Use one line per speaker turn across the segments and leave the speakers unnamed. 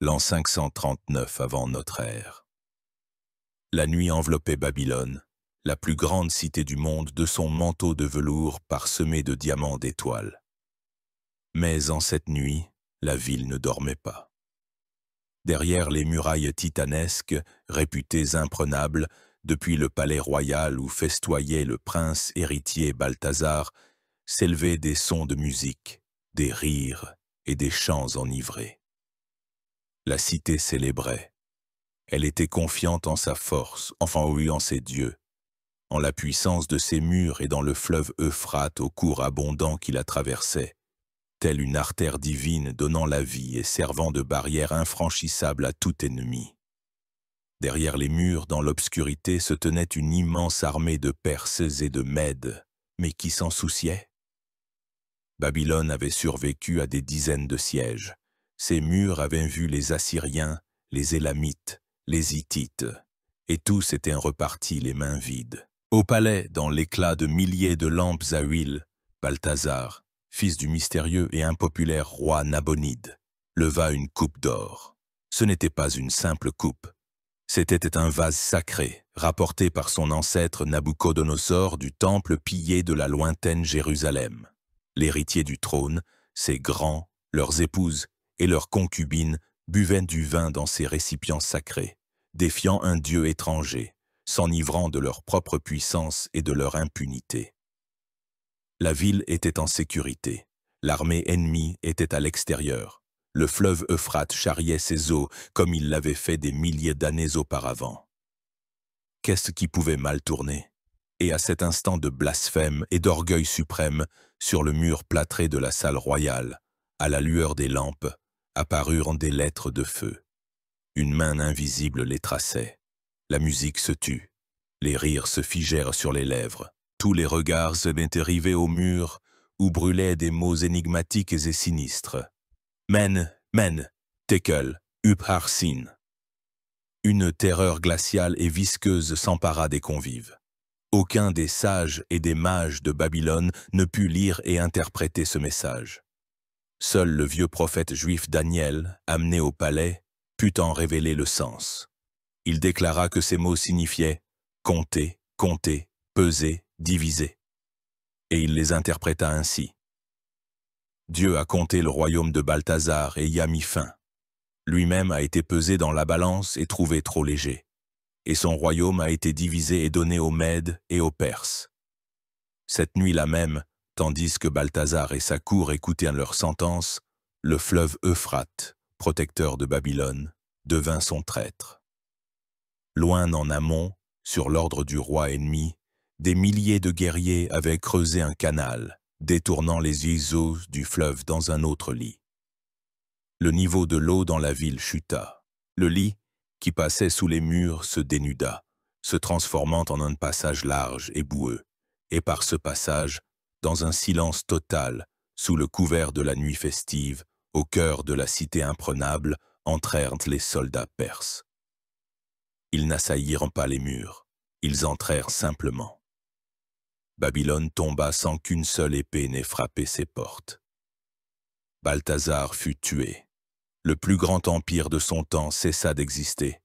l'an 539 avant notre ère. La nuit enveloppait Babylone, la plus grande cité du monde, de son manteau de velours parsemé de diamants d'étoiles. Mais en cette nuit, la ville ne dormait pas. Derrière les murailles titanesques, réputées imprenables, depuis le palais royal où festoyait le prince héritier Balthazar, s'élevaient des sons de musique, des rires et des chants enivrés. La cité célébrait. Elle était confiante en sa force, enfin oui, en ses dieux, en la puissance de ses murs et dans le fleuve Euphrate au cours abondant qui la traversait, telle une artère divine donnant la vie et servant de barrière infranchissable à tout ennemi. Derrière les murs, dans l'obscurité, se tenait une immense armée de Perses et de Mèdes, mais qui s'en souciait? Babylone avait survécu à des dizaines de sièges. Ses murs avaient vu les Assyriens, les Élamites, les Hittites, et tous étaient repartis les mains vides. Au palais, dans l'éclat de milliers de lampes à huile, Balthazar, fils du mystérieux et impopulaire roi Nabonide, leva une coupe d'or. Ce n'était pas une simple coupe. C'était un vase sacré, rapporté par son ancêtre Nabuchodonosor du temple pillé de la lointaine Jérusalem. L'héritier du trône, ses grands, leurs épouses et leurs concubines buvaient du vin dans ces récipients sacrés, défiant un dieu étranger, s'enivrant de leur propre puissance et de leur impunité. La ville était en sécurité, l'armée ennemie était à l'extérieur. Le fleuve Euphrate charriait ses eaux comme il l'avait fait des milliers d'années auparavant. Qu'est-ce qui pouvait mal tourner? Et à cet instant de blasphème et d'orgueil suprême, sur le mur plâtré de la salle royale, à la lueur des lampes, apparurent des lettres de feu. Une main invisible les traçait. La musique se tut. Les rires se figèrent sur les lèvres. Tous les regards se mettaient rivés au mur, où brûlaient des mots énigmatiques et sinistres. Men, men, tekel, upharsin. Une terreur glaciale et visqueuse s'empara des convives. Aucun des sages et des mages de Babylone ne put lire et interpréter ce message. Seul le vieux prophète juif Daniel, amené au palais, put en révéler le sens. Il déclara que ces mots signifiaient « compter, compter, peser, diviser ». Et il les interpréta ainsi. Dieu a compté le royaume de Balthazar et y a mis fin. Lui-même a été pesé dans la balance et trouvé trop léger. Et son royaume a été divisé et donné aux Mèdes et aux Perses. Cette nuit-là même, tandis que Balthazar et sa cour écoutaient leur sentence, le fleuve Euphrate, protecteur de Babylone, devint son traître. Loin en amont, sur l'ordre du roi ennemi, des milliers de guerriers avaient creusé un canal, détournant les eaux du fleuve dans un autre lit. Le niveau de l'eau dans la ville chuta. Le lit, qui passait sous les murs, se dénuda, se transformant en un passage large et boueux, et par ce passage, dans un silence total, sous le couvert de la nuit festive, au cœur de la cité imprenable, entrèrent les soldats perses. Ils n'assaillirent pas les murs, ils entrèrent simplement. Babylone tomba sans qu'une seule épée n'ait frappé ses portes. Balthazar fut tué. Le plus grand empire de son temps cessa d'exister.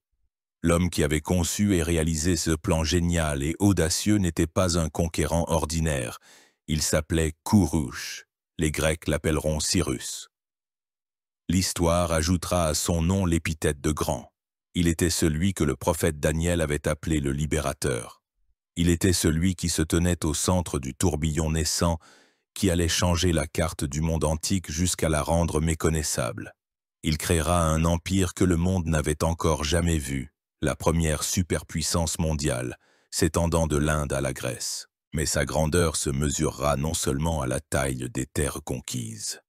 L'homme qui avait conçu et réalisé ce plan génial et audacieux n'était pas un conquérant ordinaire. Il s'appelait Kourouch. Les Grecs l'appelleront Cyrus. L'histoire ajoutera à son nom l'épithète de grand. Il était celui que le prophète Daniel avait appelé le libérateur. Il était celui qui se tenait au centre du tourbillon naissant qui allait changer la carte du monde antique jusqu'à la rendre méconnaissable. Il créera un empire que le monde n'avait encore jamais vu, la première superpuissance mondiale, s'étendant de l'Inde à la Grèce. Mais sa grandeur se mesurera non seulement à la taille des terres conquises.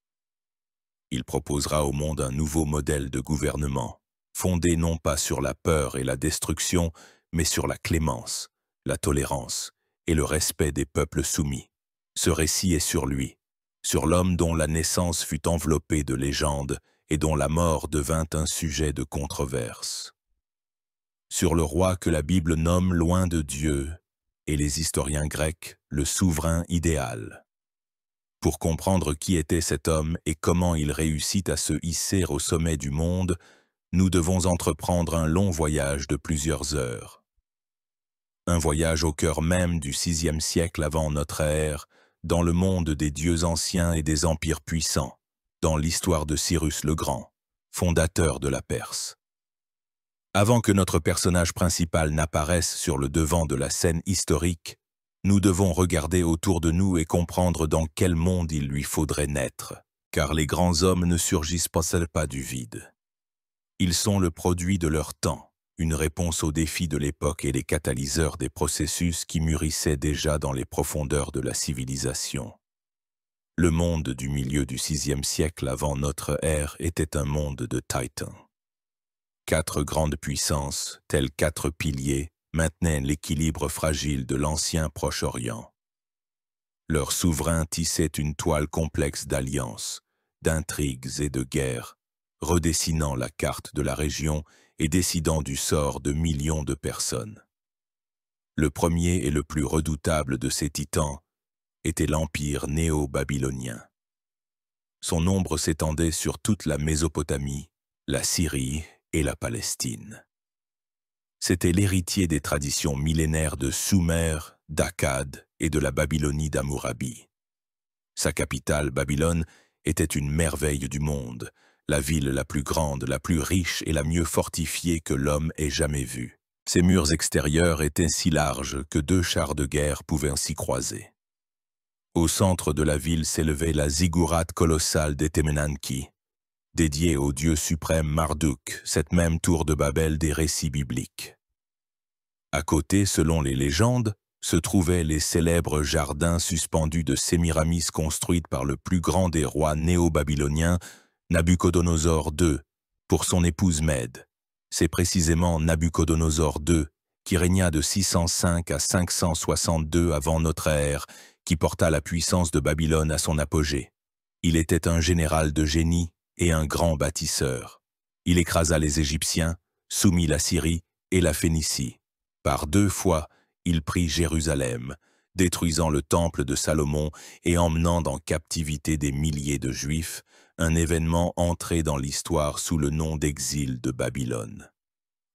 Il proposera au monde un nouveau modèle de gouvernement, fondé non pas sur la peur et la destruction, mais sur la clémence, la tolérance et le respect des peuples soumis. Ce récit est sur lui, sur l'homme dont la naissance fut enveloppée de légendes et dont la mort devint un sujet de controverse. Sur le roi que la Bible nomme loin de Dieu, et les historiens grecs le souverain idéal. Pour comprendre qui était cet homme et comment il réussit à se hisser au sommet du monde, nous devons entreprendre un long voyage de plusieurs heures. Un voyage au cœur même du VIe siècle avant notre ère, dans le monde des dieux anciens et des empires puissants, dans l'histoire de Cyrus le Grand, fondateur de la Perse. Avant que notre personnage principal n'apparaisse sur le devant de la scène historique, nous devons regarder autour de nous et comprendre dans quel monde il lui faudrait naître, car les grands hommes ne surgissent pas du vide. Ils sont le produit de leur temps, une réponse aux défis de l'époque et les catalyseurs des processus qui mûrissaient déjà dans les profondeurs de la civilisation. Le monde du milieu du VIe siècle avant notre ère était un monde de titans. 4 grandes puissances, telles 4 piliers, maintenaient l'équilibre fragile de l'ancien Proche-Orient. Leurs souverains tissaient une toile complexe d'alliances, d'intrigues et de guerres, redessinant la carte de la région et décidant du sort de millions de personnes. Le premier et le plus redoutable de ces titans était l'empire néo-babylonien. Son ombre s'étendait sur toute la Mésopotamie, la Syrie et la Palestine. C'était l'héritier des traditions millénaires de Sumer, d'Akkad et de la Babylonie d'Hammurabi. Sa capitale, Babylone, était une merveille du monde, la ville la plus grande, la plus riche et la mieux fortifiée que l'homme ait jamais vue. Ses murs extérieurs étaient si larges que 2 chars de guerre pouvaient s'y croiser. Au centre de la ville s'élevait la ziggourate colossale des Temenanki, dédiée au dieu suprême Marduk, cette même tour de Babel des récits bibliques. À côté, selon les légendes, se trouvaient les célèbres jardins suspendus de Sémiramis construites par le plus grand des rois néo-babyloniens, Nabuchodonosor II, pour son épouse Mède. C'est précisément Nabuchodonosor II qui régna de 605 à 562 avant notre ère, qui porta la puissance de Babylone à son apogée. Il était un général de génie et un grand bâtisseur. Il écrasa les Égyptiens, soumit la Syrie et la Phénicie. Par 2 fois, il prit Jérusalem, détruisant le temple de Salomon et emmenant en captivité des milliers de Juifs, un événement entré dans l'histoire sous le nom d'exil de Babylone.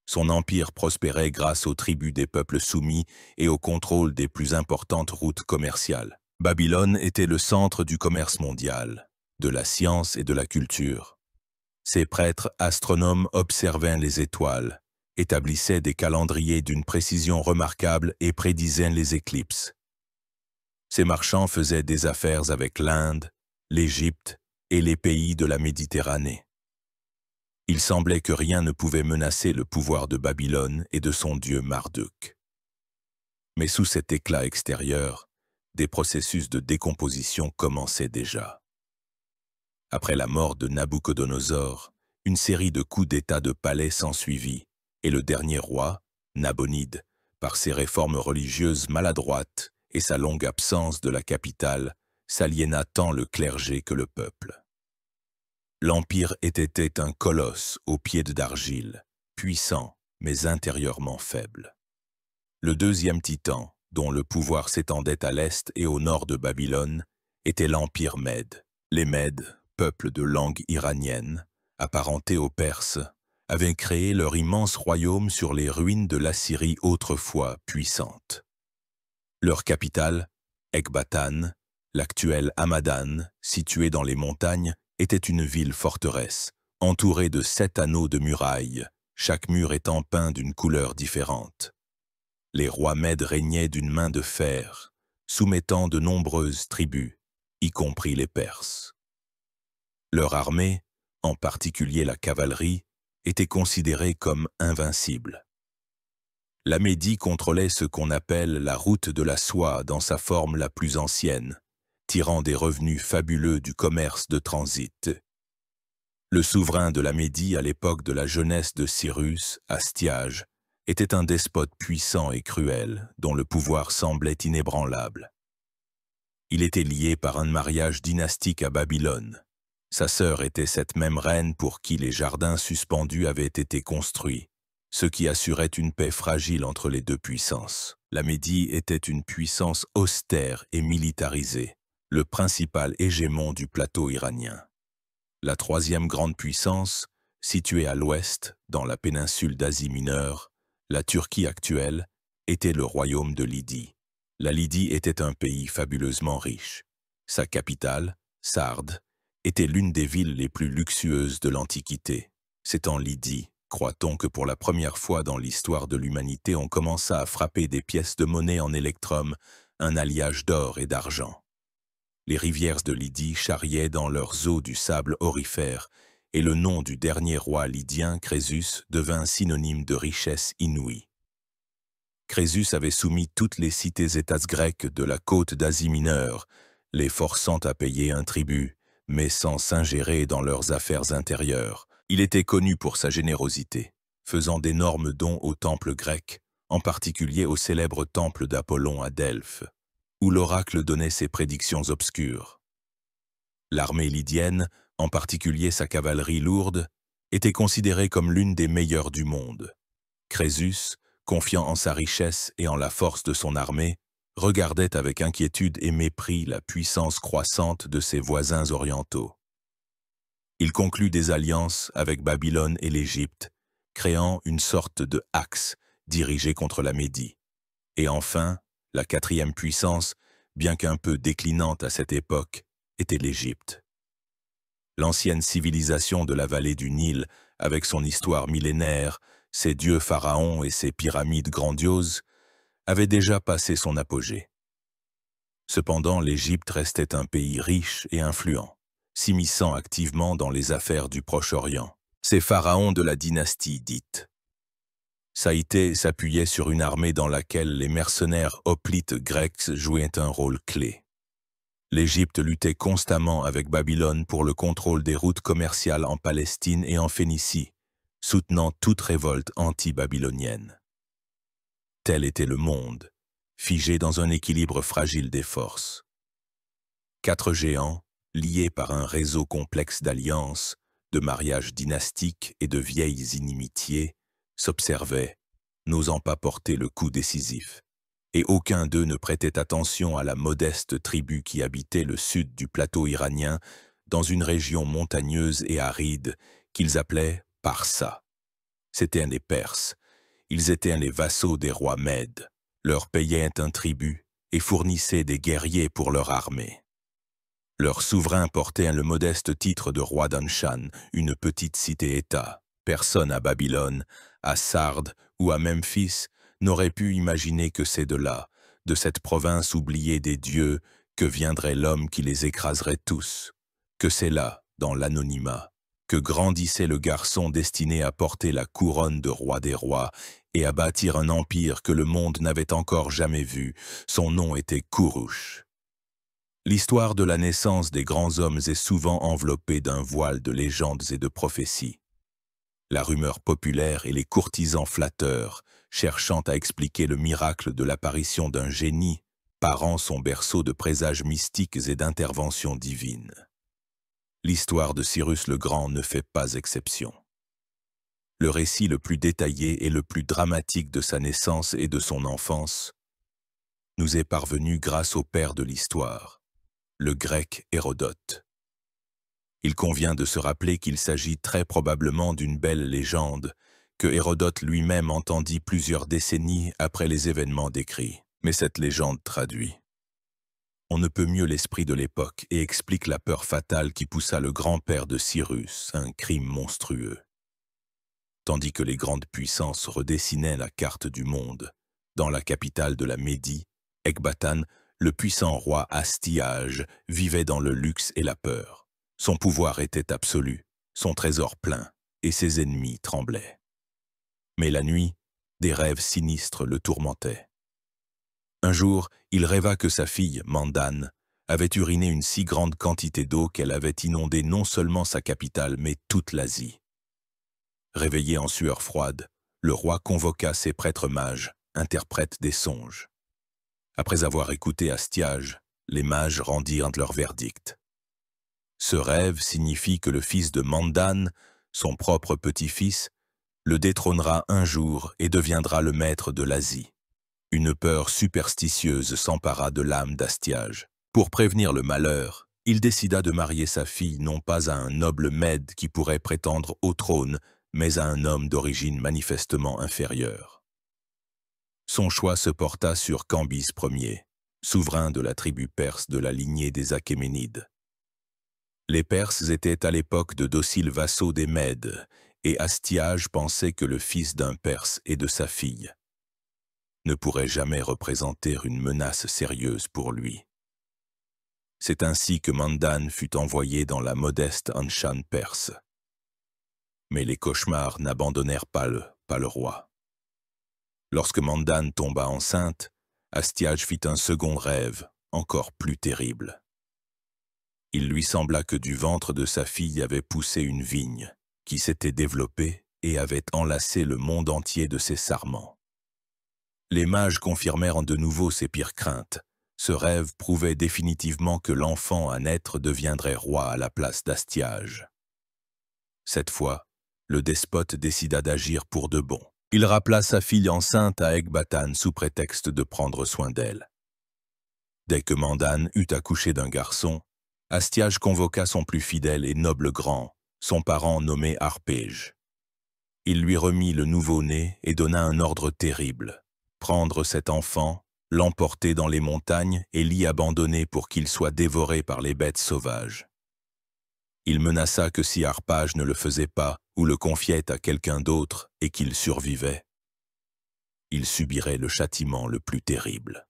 Son empire prospérait grâce aux tribus des peuples soumis et au contrôle des plus importantes routes commerciales. Babylone était le centre du commerce mondial, de la science et de la culture. Ses prêtres astronomes observaient les étoiles, établissaient des calendriers d'une précision remarquable et prédisaient les éclipses. Ces marchands faisaient des affaires avec l'Inde, l'Égypte et les pays de la Méditerranée. Il semblait que rien ne pouvait menacer le pouvoir de Babylone et de son dieu Marduk. Mais sous cet éclat extérieur, des processus de décomposition commençaient déjà. Après la mort de Nabuchodonosor, une série de coups d'état de palais s'ensuivit, et le dernier roi, Nabonide, par ses réformes religieuses maladroites et sa longue absence de la capitale, s'aliéna tant le clergé que le peuple. L'empire était un colosse aux pieds d'argile, puissant mais intérieurement faible. Le deuxième titan, dont le pouvoir s'étendait à l'est et au nord de Babylone, était l'empire Mède. Les Mèdes, peuple de langue iranienne, apparenté aux Perses, avaient créé leur immense royaume sur les ruines de l'Assyrie autrefois puissante. Leur capitale, Ecbatane, l'actuelle Hamadan, située dans les montagnes, était une ville forteresse, entourée de 7 anneaux de murailles, chaque mur étant peint d'une couleur différente. Les rois Mèdes régnaient d'une main de fer, soumettant de nombreuses tribus, y compris les Perses. Leur armée, en particulier la cavalerie, était considérée comme invincible. La Médie contrôlait ce qu'on appelle la route de la soie dans sa forme la plus ancienne, tirant des revenus fabuleux du commerce de transit. Le souverain de la Médie à l'époque de la jeunesse de Cyrus, Astiage, était un despote puissant et cruel, dont le pouvoir semblait inébranlable. Il était lié par un mariage dynastique à Babylone. Sa sœur était cette même reine pour qui les jardins suspendus avaient été construits, ce qui assurait une paix fragile entre les 2 puissances. La Médie était une puissance austère et militarisée, le principal hégémon du plateau iranien. La 3e grande puissance, Située à l'ouest, dans la péninsule d'Asie mineure, la Turquie actuelle était le royaume de Lydie. La Lydie était un pays fabuleusement riche. Sa capitale, Sardes, était l'une des villes les plus luxueuses de l'Antiquité. C'est en Lydie, croit-on, que pour la première fois dans l'histoire de l'humanité, on commença à frapper des pièces de monnaie en électrum, un alliage d'or et d'argent. Les rivières de Lydie charriaient dans leurs eaux du sable aurifère, et le nom du dernier roi lydien, Crésus, devint synonyme de richesse inouïe. Crésus avait soumis toutes les cités-états grecques de la côte d'Asie mineure, les forçant à payer un tribut, mais sans s'ingérer dans leurs affaires intérieures. Il était connu pour sa générosité, faisant d'énormes dons aux temples grecs, en particulier au célèbre temple d'Apollon à Delphes, où l'oracle donnait ses prédictions obscures. L'armée lydienne, en particulier sa cavalerie lourde, était considérée comme l'une des meilleures du monde. Crésus, confiant en sa richesse et en la force de son armée, regardait avec inquiétude et mépris la puissance croissante de ses voisins orientaux. Il conclut des alliances avec Babylone et l'Égypte, créant une sorte de axe dirigé contre la Médie. Et enfin, la quatrième puissance, bien qu'un peu déclinante à cette époque, était l'Égypte. L'ancienne civilisation de la vallée du Nil, avec son histoire millénaire, ses dieux pharaons et ses pyramides grandioses, avait déjà passé son apogée. Cependant, l'Égypte restait un pays riche et influent, s'immisçant activement dans les affaires du Proche-Orient. Ces pharaons de la dynastie dite Saïté s'appuyait sur une armée dans laquelle les mercenaires hoplites grecs jouaient un rôle clé. L'Égypte luttait constamment avec Babylone pour le contrôle des routes commerciales en Palestine et en Phénicie, soutenant toute révolte anti-babylonienne. Tel était le monde, figé dans un équilibre fragile des forces. 4 géants, liés par un réseau complexe d'alliances, de mariages dynastiques et de vieilles inimitiés, s'observaient, n'osant pas porter le coup décisif. Et aucun d'eux ne prêtait attention à la modeste tribu qui habitait le sud du plateau iranien, dans une région montagneuse et aride qu'ils appelaient Parsa. C'étaient les Perses. Ils étaient les vassaux des rois Mèdes, leur payaient un tribut et fournissaient des guerriers pour leur armée. Leur souverain portait le modeste titre de roi d'Anshan, une petite cité-État. Personne à Babylone, à Sardes ou à Memphis n'aurait pu imaginer que c'est de là, de cette province oubliée des dieux, que viendrait l'homme qui les écraserait tous, que c'est là, dans l'anonymat, que grandissait le garçon destiné à porter la couronne de roi des rois et à bâtir un empire que le monde n'avait encore jamais vu. Son nom était Kourouch. L'histoire de la naissance des grands hommes est souvent enveloppée d'un voile de légendes et de prophéties. La rumeur populaire et les courtisans flatteurs, cherchant à expliquer le miracle de l'apparition d'un génie, parant son berceau de présages mystiques et d'interventions divines. L'histoire de Cyrus le Grand ne fait pas exception. Le récit le plus détaillé et le plus dramatique de sa naissance et de son enfance nous est parvenu grâce au père de l'histoire, le grec Hérodote. Il convient de se rappeler qu'il s'agit très probablement d'une belle légende que Hérodote lui-même entendit plusieurs décennies après les événements décrits. Mais cette légende traduit. On ne peut mieux l'esprit de l'époque et explique la peur fatale qui poussa le grand-père de Cyrus, un crime monstrueux. Tandis que les grandes puissances redessinaient la carte du monde, dans la capitale de la Médie, Ecbatane, le puissant roi Astyage vivait dans le luxe et la peur. Son pouvoir était absolu, son trésor plein, et ses ennemis tremblaient. Mais la nuit, des rêves sinistres le tourmentaient. Un jour, il rêva que sa fille, Mandane, avait uriné une si grande quantité d'eau qu'elle avait inondé non seulement sa capitale, mais toute l'Asie. Réveillé en sueur froide, le roi convoqua ses prêtres mages, interprètes des songes. Après avoir écouté Astyage, les mages rendirent leur verdict. Ce rêve signifie que le fils de Mandane, son propre petit-fils, le détrônera un jour et deviendra le maître de l'Asie. Une peur superstitieuse s'empara de l'âme d'Astyage. Pour prévenir le malheur, Il décida de marier sa fille non pas à un noble Mède qui pourrait prétendre au trône, mais à un homme d'origine manifestement inférieure. Son choix se porta sur Cambyse Ier, souverain de la tribu perse de la lignée des Achéménides. Les Perses étaient à l'époque de dociles vassaux des Mèdes, et Astyage pensait que le fils d'un Perse et de sa fille ne pourrait jamais représenter une menace sérieuse pour lui. C'est ainsi que Mandan fut envoyé dans la modeste Anshan perse. Mais les cauchemars n'abandonnèrent pas le roi. Lorsque Mandan tomba enceinte, Astyage fit un second rêve, encore plus terrible. Il lui sembla que du ventre de sa fille avait poussé une vigne, qui s'était développée et avait enlacé le monde entier de ses sarments. Les mages confirmèrent de nouveau ses pires craintes. Ce rêve prouvait définitivement que l'enfant à naître deviendrait roi à la place d'Astyage. Cette fois, le despote décida d'agir pour de bon. Il rappela sa fille enceinte à Ecbatane sous prétexte de prendre soin d'elle. Dès que Mandan eut accouché d'un garçon, Astyage convoqua son plus fidèle et noble grand, son parent nommé Harpège. Il lui remit le nouveau-né et donna un ordre terrible: prendre cet enfant, l'emporter dans les montagnes et l'y abandonner pour qu'il soit dévoré par les bêtes sauvages. Il menaça que si Harpage ne le faisait pas ou le confiait à quelqu'un d'autre et qu'il survivait, il subirait le châtiment le plus terrible.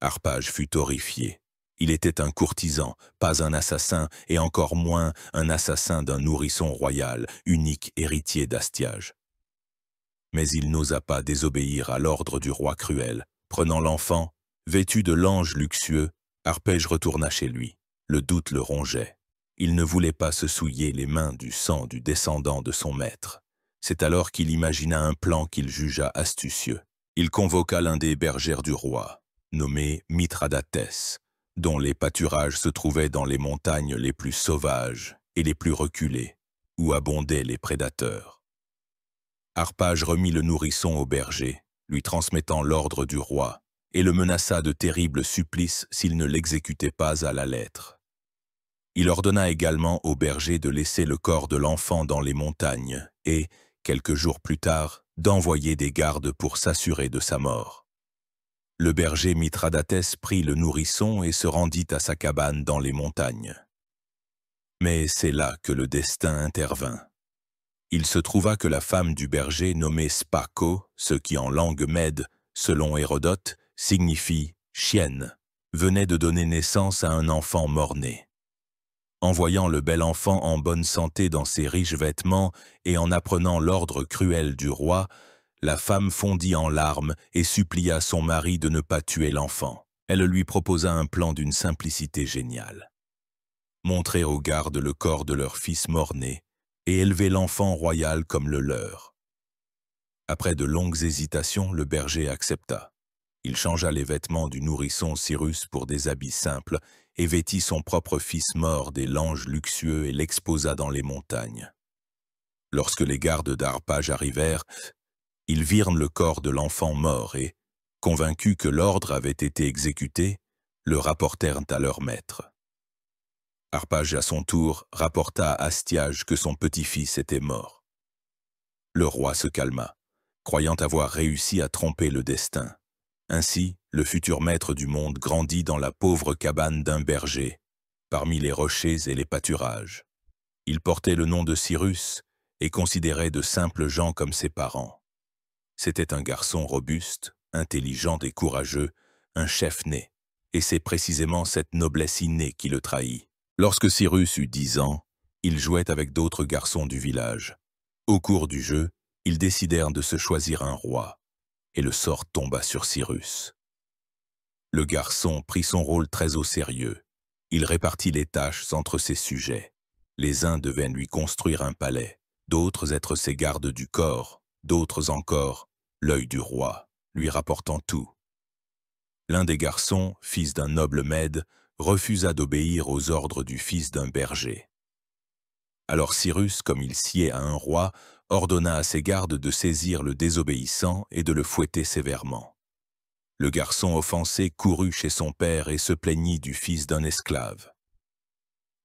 Harpage fut horrifié. Il était un courtisan, pas un assassin, et encore moins un assassin d'un nourrisson royal, unique héritier d'Astyage. Mais il n'osa pas désobéir à l'ordre du roi cruel. Prenant l'enfant, vêtu de lange luxueux, Harpège retourna chez lui. Le doute le rongeait. Il ne voulait pas se souiller les mains du sang du descendant de son maître. C'est alors qu'il imagina un plan qu'il jugea astucieux. Il convoqua l'un des bergères du roi, nommé Mithradatès, dont les pâturages se trouvaient dans les montagnes les plus sauvages et les plus reculées, où abondaient les prédateurs. Harpage remit le nourrisson au berger, lui transmettant l'ordre du roi, et le menaça de terribles supplices s'il ne l'exécutait pas à la lettre. Il ordonna également au berger de laisser le corps de l'enfant dans les montagnes et, quelques jours plus tard, d'envoyer des gardes pour s'assurer de sa mort. Le berger Mithradatès prit le nourrisson et se rendit à sa cabane dans les montagnes. Mais c'est là que le destin intervint. Il se trouva que la femme du berger nommée Spako, ce qui en langue mède, selon Hérodote, signifie « chienne », venait de donner naissance à un enfant mort-né. En voyant le bel enfant en bonne santé dans ses riches vêtements et en apprenant l'ordre cruel du roi, la femme fondit en larmes et supplia son mari de ne pas tuer l'enfant. Elle lui proposa un plan d'une simplicité géniale. Montrer aux gardes le corps de leur fils mort-né et élever l'enfant royal comme le leur. Après de longues hésitations, le berger accepta. Il changea les vêtements du nourrisson Cyrus pour des habits simples et vêtit son propre fils mort des langes luxueux et l'exposa dans les montagnes. Lorsque les gardes d'Harpage arrivèrent, ils virent le corps de l'enfant mort et, convaincus que l'ordre avait été exécuté, le rapportèrent à leur maître. Harpage, à son tour, rapporta à Astyage que son petit-fils était mort. Le roi se calma, croyant avoir réussi à tromper le destin. Ainsi, le futur maître du monde grandit dans la pauvre cabane d'un berger, parmi les rochers et les pâturages. Il portait le nom de Cyrus et considérait de simples gens comme ses parents. C'était un garçon robuste, intelligent et courageux, un chef né, et c'est précisément cette noblesse innée qui le trahit. Lorsque Cyrus eut 10 ans, il jouait avec d'autres garçons du village. Au cours du jeu, ils décidèrent de se choisir un roi, et le sort tomba sur Cyrus. Le garçon prit son rôle très au sérieux. Il répartit les tâches entre ses sujets. Les uns devaient lui construire un palais, d'autres être ses gardes du corps, d'autres encore, l'œil du roi, lui rapportant tout. L'un des garçons, fils d'un noble Mède, refusa d'obéir aux ordres du fils d'un berger. Alors Cyrus, comme il sied à un roi, ordonna à ses gardes de saisir le désobéissant et de le fouetter sévèrement. Le garçon offensé courut chez son père et se plaignit du fils d'un esclave.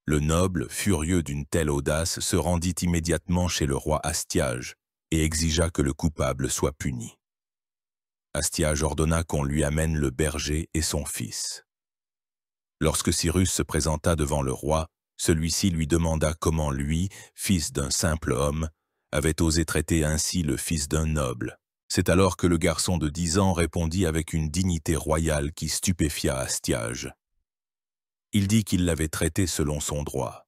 Le noble, furieux d'une telle audace, se rendit immédiatement chez le roi Astiage et exigea que le coupable soit puni. Astiage ordonna qu'on lui amène le berger et son fils. Lorsque Cyrus se présenta devant le roi, celui-ci lui demanda comment lui, fils d'un simple homme, avait osé traiter ainsi le fils d'un noble. C'est alors que le garçon de 10 ans répondit avec une dignité royale qui stupéfia Astiage. Il dit qu'il l'avait traité selon son droit,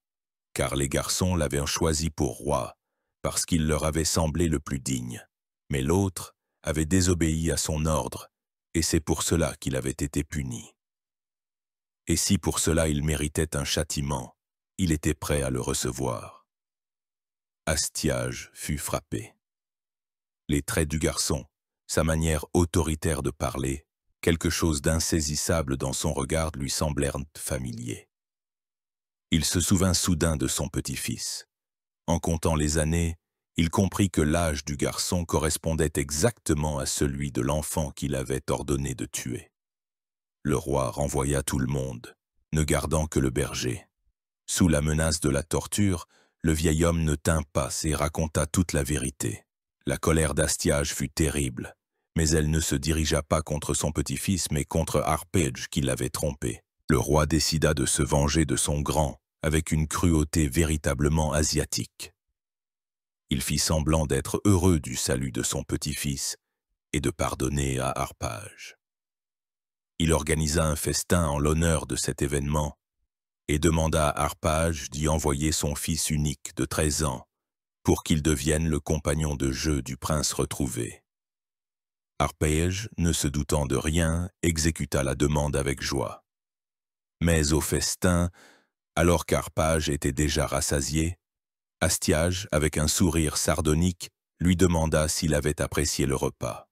car les garçons l'avaient choisi pour roi, parce qu'il leur avait semblé le plus digne. Mais l'autre avait désobéi à son ordre, et c'est pour cela qu'il avait été puni. Et si pour cela il méritait un châtiment, il était prêt à le recevoir. Astiage fut frappé. Les traits du garçon, sa manière autoritaire de parler, quelque chose d'insaisissable dans son regard lui semblèrent familiers. Il se souvint soudain de son petit-fils. En comptant les années, il comprit que l'âge du garçon correspondait exactement à celui de l'enfant qu'il avait ordonné de tuer. Le roi renvoya tout le monde, ne gardant que le berger. Sous la menace de la torture, le vieil homme ne tint pas et raconta toute la vérité. La colère d'Astiage fut terrible, mais elle ne se dirigea pas contre son petit-fils, mais contre Harpage qui l'avait trompé. Le roi décida de se venger de son grand, avec une cruauté véritablement asiatique. Il fit semblant d'être heureux du salut de son petit-fils et de pardonner à Harpage. Il organisa un festin en l'honneur de cet événement et demanda à Harpage d'y envoyer son fils unique de 13 ans pour qu'il devienne le compagnon de jeu du prince retrouvé. Harpage, ne se doutant de rien, exécuta la demande avec joie. Mais au festin, alors qu'Harpage était déjà rassasié, Astiage, avec un sourire sardonique, lui demanda s'il avait apprécié le repas.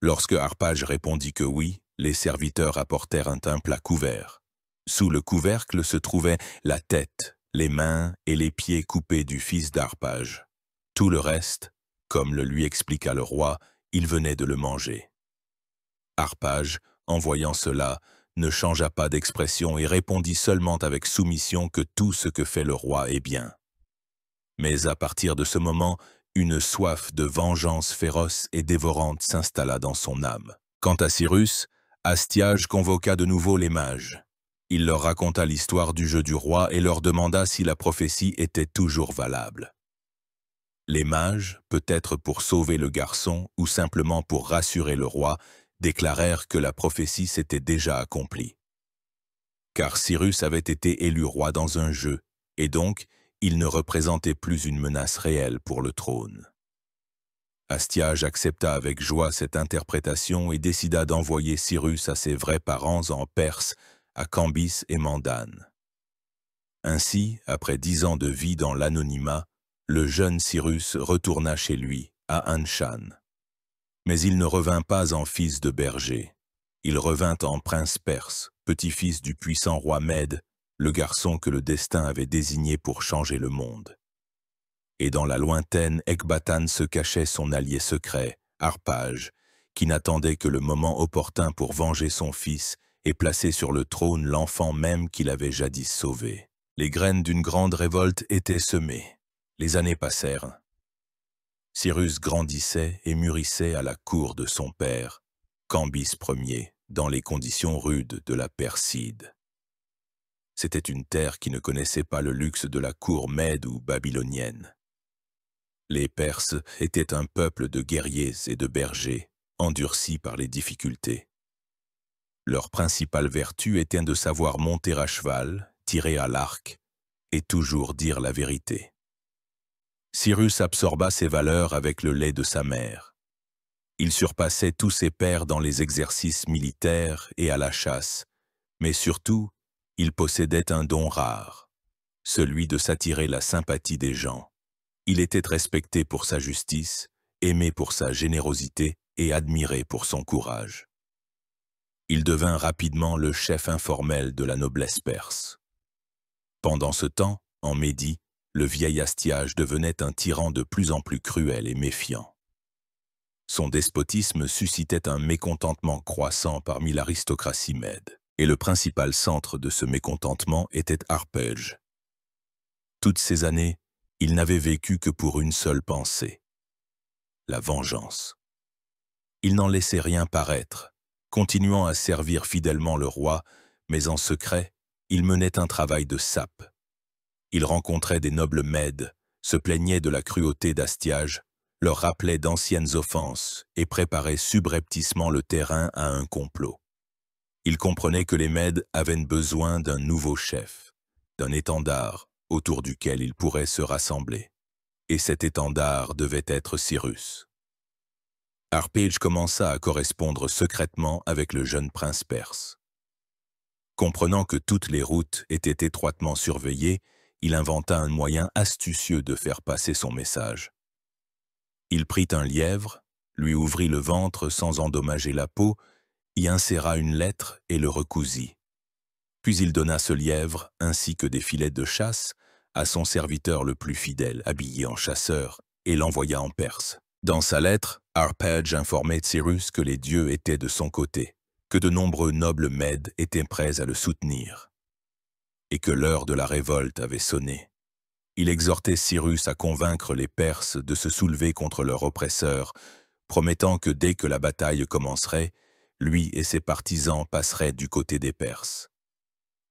Lorsque Harpage répondit que oui, les serviteurs apportèrent un plat couvert. Sous le couvercle se trouvaient la tête, les mains et les pieds coupés du fils d'Harpage. Tout le reste, comme le lui expliqua le roi, il venait de le manger. Harpage, en voyant cela, ne changea pas d'expression et répondit seulement avec soumission que tout ce que fait le roi est bien. Mais à partir de ce moment, une soif de vengeance féroce et dévorante s'installa dans son âme. Quant à Cyrus, Astiage convoqua de nouveau les mages. Il leur raconta l'histoire du jeu du roi et leur demanda si la prophétie était toujours valable. Les mages, peut-être pour sauver le garçon ou simplement pour rassurer le roi, déclarèrent que la prophétie s'était déjà accomplie. Car Cyrus avait été élu roi dans un jeu, et donc il ne représentait plus une menace réelle pour le trône. Astiage accepta avec joie cette interprétation et décida d'envoyer Cyrus à ses vrais parents en Perse, à Cambis et Mandane. Ainsi, après 10 ans de vie dans l'anonymat, le jeune Cyrus retourna chez lui, à Anshan. Mais il ne revint pas en fils de berger. Il revint en prince perse, petit-fils du puissant roi Mède, le garçon que le destin avait désigné pour changer le monde. Et dans la lointaine Ecbatane se cachait son allié secret, Harpage, qui n'attendait que le moment opportun pour venger son fils et placer sur le trône l'enfant même qu'il avait jadis sauvé. Les graines d'une grande révolte étaient semées. Les années passèrent. Cyrus grandissait et mûrissait à la cour de son père, Cambis Ier, dans les conditions rudes de la Perside. C'était une terre qui ne connaissait pas le luxe de la cour mède ou babylonienne. Les Perses étaient un peuple de guerriers et de bergers, endurcis par les difficultés. Leur principale vertu était de savoir monter à cheval, tirer à l'arc et toujours dire la vérité. Cyrus absorba ces valeurs avec le lait de sa mère. Il surpassait tous ses pairs dans les exercices militaires et à la chasse, mais surtout, il possédait un don rare, celui de s'attirer la sympathie des gens. Il était respecté pour sa justice, aimé pour sa générosité et admiré pour son courage. Il devint rapidement le chef informel de la noblesse perse. Pendant ce temps, en Médie, le vieil Astiage devenait un tyran de plus en plus cruel et méfiant. Son despotisme suscitait un mécontentement croissant parmi l'aristocratie mède, et le principal centre de ce mécontentement était Harpage, Toutes ces années, il n'avait vécu que pour une seule pensée, la vengeance. Il n'en laissait rien paraître, continuant à servir fidèlement le roi, mais en secret, il menait un travail de sape. Il rencontrait des nobles Mèdes, se plaignait de la cruauté d'Astiage, leur rappelait d'anciennes offenses et préparait subrepticement le terrain à un complot. Il comprenait que les Mèdes avaient besoin d'un nouveau chef, d'un étendard autour duquel ils pourraient se rassembler. Et cet étendard devait être Cyrus. Arpage commença à correspondre secrètement avec le jeune prince perse. Comprenant que toutes les routes étaient étroitement surveillées, il inventa un moyen astucieux de faire passer son message. Il prit un lièvre, lui ouvrit le ventre sans endommager la peau, y inséra une lettre et le recousit. Puis il donna ce lièvre, ainsi que des filets de chasse, à son serviteur le plus fidèle, habillé en chasseur, et l'envoya en Perse. Dans sa lettre, Arpage informait Cyrus que les dieux étaient de son côté, que de nombreux nobles Mèdes étaient prêts à le soutenir, et que l'heure de la révolte avait sonné. Il exhortait Cyrus à convaincre les Perses de se soulever contre leurs oppresseurs, promettant que dès que la bataille commencerait, lui et ses partisans passeraient du côté des Perses.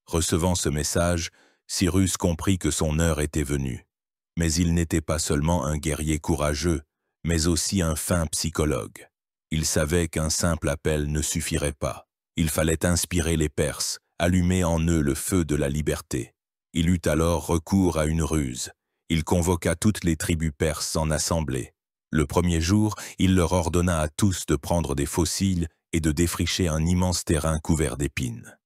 Recevant ce message, Cyrus comprit que son heure était venue. Mais il n'était pas seulement un guerrier courageux, mais aussi un fin psychologue. Il savait qu'un simple appel ne suffirait pas. Il fallait inspirer les Perses, allumer en eux le feu de la liberté. Il eut alors recours à une ruse. Il convoqua toutes les tribus perses en assemblée. Le premier jour, il leur ordonna à tous de prendre des fossiles et de défricher un immense terrain couvert d'épines.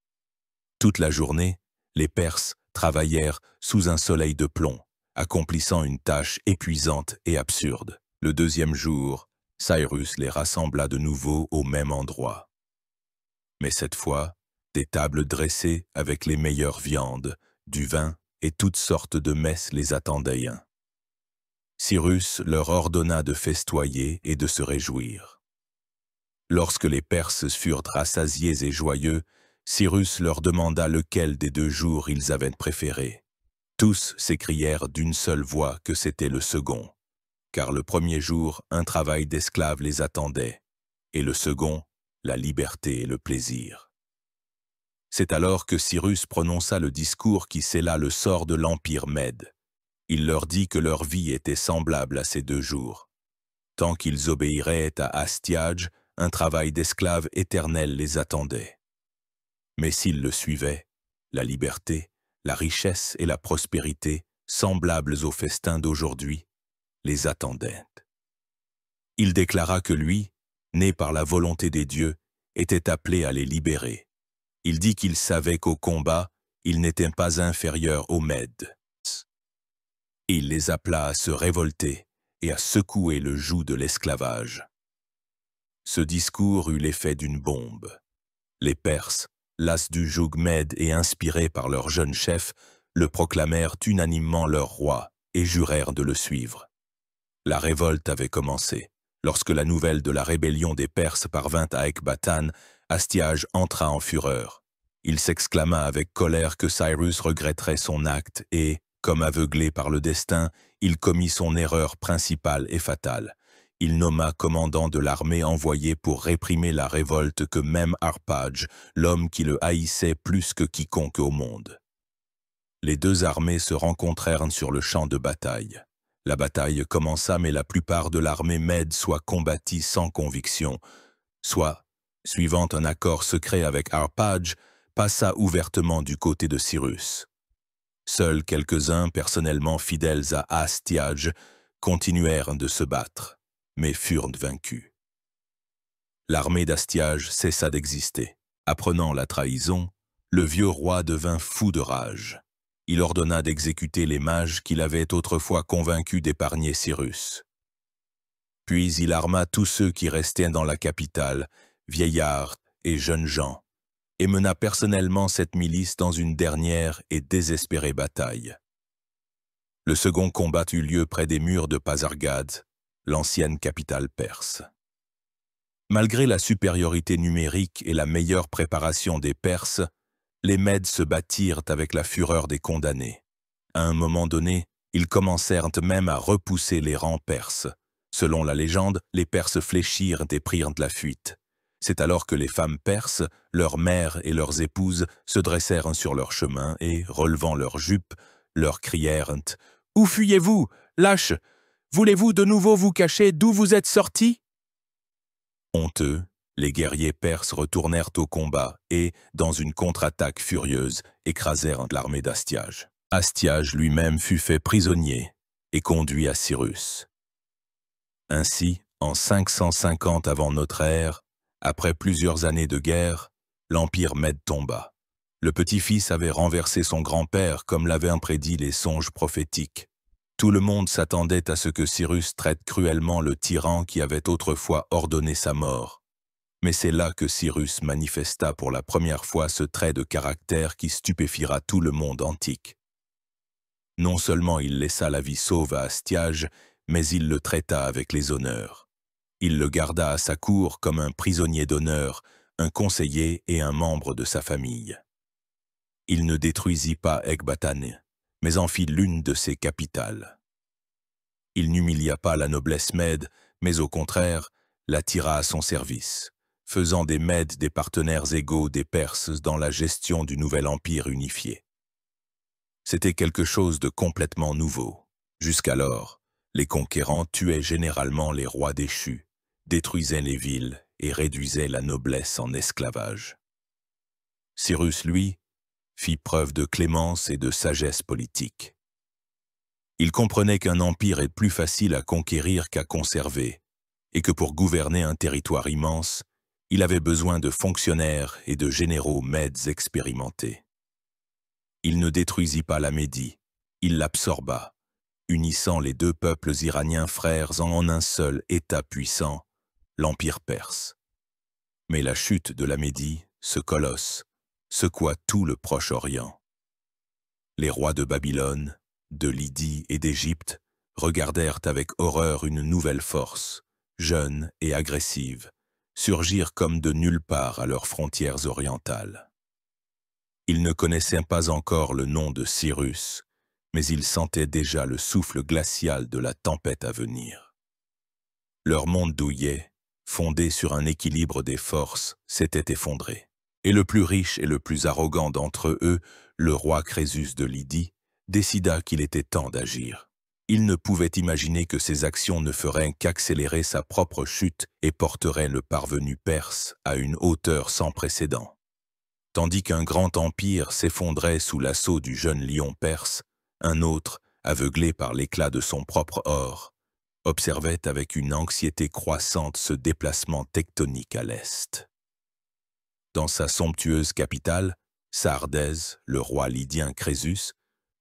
Toute la journée, les Perses travaillèrent sous un soleil de plomb, accomplissant une tâche épuisante et absurde. Le deuxième jour, Cyrus les rassembla de nouveau au même endroit. Mais cette fois, des tables dressées avec les meilleures viandes, du vin et toutes sortes de messes les attendaient. Cyrus leur ordonna de festoyer et de se réjouir. Lorsque les Perses furent rassasiés et joyeux, Cyrus leur demanda lequel des 2 jours ils avaient préféré. Tous s'écrièrent d'une seule voix que c'était le second, car le premier jour, un travail d'esclave les attendait, et le second, la liberté et le plaisir. C'est alors que Cyrus prononça le discours qui scella le sort de l'Empire Mède. Il leur dit que leur vie était semblable à ces 2 jours. Tant qu'ils obéiraient à Astiage, un travail d'esclave éternel les attendait. Mais s'ils le suivaient, la liberté, la richesse et la prospérité, semblables aux festins d'aujourd'hui, les attendaient. Il déclara que lui, né par la volonté des dieux, était appelé à les libérer. Il dit qu'il savait qu'au combat, il n'était pas inférieur aux Mèdes. Et il les appela à se révolter et à secouer le joug de l'esclavage. Ce discours eut l'effet d'une bombe. Les Perses, las du joug Mède et inspirés par leur jeune chef, le proclamèrent unanimement leur roi et jurèrent de le suivre. La révolte avait commencé. Lorsque la nouvelle de la rébellion des Perses parvint à Ecbatane, Astiage entra en fureur. Il s'exclama avec colère que Cyrus regretterait son acte et, comme aveuglé par le destin, il commit son erreur principale et fatale. Il nomma commandant de l'armée envoyé pour réprimer la révolte que même Arpage, l'homme qui le haïssait plus que quiconque au monde. Les 2 armées se rencontrèrent sur le champ de bataille. La bataille commença, mais la plupart de l'armée Mède soit combattit sans conviction, soit, suivant un accord secret avec Arpage, passa ouvertement du côté de Cyrus. Seuls quelques-uns personnellement fidèles à Astiage continuèrent de se battre, mais furent vaincus. L'armée d'Astiage cessa d'exister. Apprenant la trahison, le vieux roi devint fou de rage. Il ordonna d'exécuter les mages qu'il avait autrefois convaincus d'épargner Cyrus. Puis il arma tous ceux qui restaient dans la capitale, vieillards et jeunes gens, et mena personnellement cette milice dans une dernière et désespérée bataille. Le second combat eut lieu près des murs de Pasargade, l'ancienne capitale perse. Malgré la supériorité numérique et la meilleure préparation des Perses, les Mèdes se battirent avec la fureur des condamnés. À un moment donné, ils commencèrent même à repousser les rangs perses. Selon la légende, les Perses fléchirent et prirent la fuite. C'est alors que les femmes perses, leurs mères et leurs épouses, se dressèrent sur leur chemin et, relevant leurs jupes, leur crièrent « Où fuyez-vous, lâches? Voulez-vous de nouveau vous cacher d'où vous êtes sortis ?» Honteux, les guerriers perses retournèrent au combat et, dans une contre-attaque furieuse, écrasèrent l'armée d'Astiage. Astiage lui-même fut fait prisonnier et conduit à Cyrus. Ainsi, en 550 avant notre ère, après plusieurs années de guerre, l'empire Mède tomba. Le petit-fils avait renversé son grand-père comme l'avaient prédit les songes prophétiques. Tout le monde s'attendait à ce que Cyrus traite cruellement le tyran qui avait autrefois ordonné sa mort. Mais c'est là que Cyrus manifesta pour la première fois ce trait de caractère qui stupéfiera tout le monde antique. Non seulement il laissa la vie sauve à Astiage, mais il le traita avec les honneurs. Il le garda à sa cour comme un prisonnier d'honneur, un conseiller et un membre de sa famille. Il ne détruisit pas Ecbatane, mais en fit l'une de ses capitales. Il n'humilia pas la noblesse mède, mais au contraire, la tira à son service, faisant des Mèdes des partenaires égaux des Perses dans la gestion du nouvel empire unifié. C'était quelque chose de complètement nouveau. Jusqu'alors, les conquérants tuaient généralement les rois déchus, détruisaient les villes et réduisaient la noblesse en esclavage. Cyrus, lui, fit preuve de clémence et de sagesse politique. Il comprenait qu'un empire est plus facile à conquérir qu'à conserver, et que pour gouverner un territoire immense, il avait besoin de fonctionnaires et de généraux mèdes expérimentés. Il ne détruisit pas la Médie, il l'absorba, unissant les deux peuples iraniens frères en un seul État puissant, l'Empire perse. Mais la chute de la Médie, ce colosse, secoua tout le Proche-Orient. Les rois de Babylone, de Lydie et d'Égypte regardèrent avec horreur une nouvelle force, jeune et agressive, surgir comme de nulle part à leurs frontières orientales. Ils ne connaissaient pas encore le nom de Cyrus, mais ils sentaient déjà le souffle glacial de la tempête à venir. Leur monde douillet, fondé sur un équilibre des forces, s'était effondré. Et le plus riche et le plus arrogant d'entre eux, le roi Crésus de Lydie, décida qu'il était temps d'agir. Il ne pouvait imaginer que ses actions ne feraient qu'accélérer sa propre chute et porteraient le parvenu perse à une hauteur sans précédent. Tandis qu'un grand empire s'effondrait sous l'assaut du jeune lion perse, un autre, aveuglé par l'éclat de son propre or, observait avec une anxiété croissante ce déplacement tectonique à l'est. Dans sa somptueuse capitale, Sardèse, le roi lydien Crésus,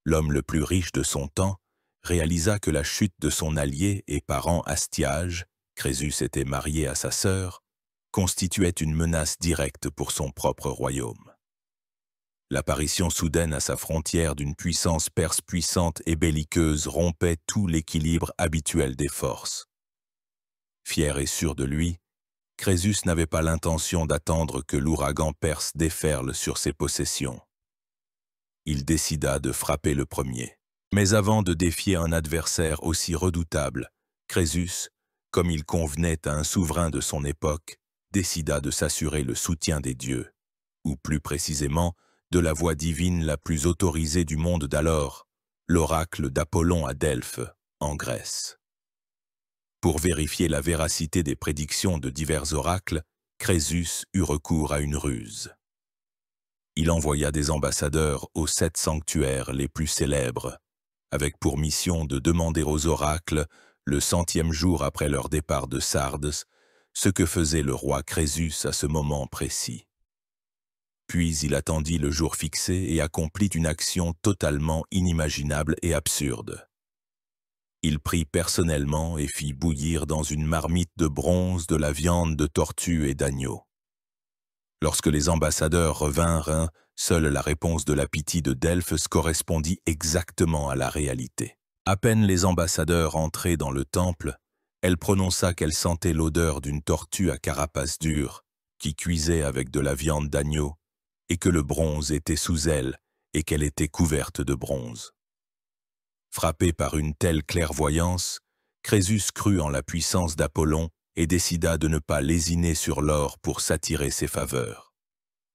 l'homme le plus riche de son temps, réalisa que la chute de son allié et parent Astiage, Crésus était marié à sa sœur, constituait une menace directe pour son propre royaume. L'apparition soudaine à sa frontière d'une puissance perse puissante et belliqueuse rompait tout l'équilibre habituel des forces. Fier et sûr de lui, Crésus n'avait pas l'intention d'attendre que l'ouragan perse déferle sur ses possessions. Il décida de frapper le premier. Mais avant de défier un adversaire aussi redoutable, Crésus, comme il convenait à un souverain de son époque, décida de s'assurer le soutien des dieux, ou plus précisément, de la voix divine la plus autorisée du monde d'alors, l'oracle d'Apollon à Delphes, en Grèce. Pour vérifier la véracité des prédictions de divers oracles, Crésus eut recours à une ruse. Il envoya des ambassadeurs aux 7 sanctuaires les plus célèbres, avec pour mission de demander aux oracles, le 100e jour après leur départ de Sardes, ce que faisait le roi Crésus à ce moment précis. Puis il attendit le jour fixé et accomplit une action totalement inimaginable et absurde. Il prit personnellement et fit bouillir dans une marmite de bronze de la viande de tortue et d'agneau. Lorsque les ambassadeurs revinrent, seule la réponse de la Pythie de Delphes correspondit exactement à la réalité. À peine les ambassadeurs entrés dans le temple, elle prononça qu'elle sentait l'odeur d'une tortue à carapace dure, qui cuisait avec de la viande d'agneau, et que le bronze était sous elle et qu'elle était couverte de bronze. Frappé par une telle clairvoyance, Crésus crut en la puissance d'Apollon et décida de ne pas lésiner sur l'or pour s'attirer ses faveurs.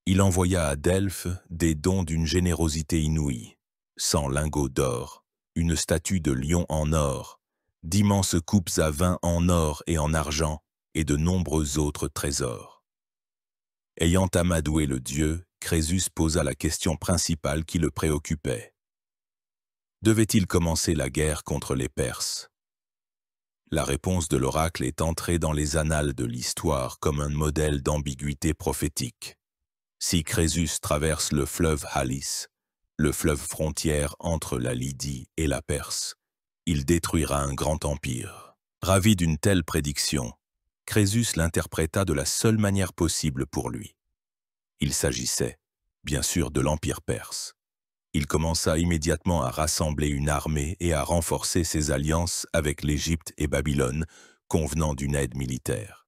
Il envoya à Delphes des dons d'une générosité inouïe, 100 lingots d'or, une statue de lion en or, d'immenses coupes à vin en or et en argent, et de nombreux autres trésors. Ayant amadoué le dieu, Crésus posa la question principale qui le préoccupait. Devait-il commencer la guerre contre les Perses? La réponse de l'oracle est entrée dans les annales de l'histoire comme un modèle d'ambiguïté prophétique. Si Crésus traverse le fleuve Halys, le fleuve frontière entre la Lydie et la Perse, il détruira un grand empire. Ravi d'une telle prédiction, Crésus l'interpréta de la seule manière possible pour lui. Il s'agissait, bien sûr, de l'empire perse. Il commença immédiatement à rassembler une armée et à renforcer ses alliances avec l'Égypte et Babylone, convenant d'une aide militaire.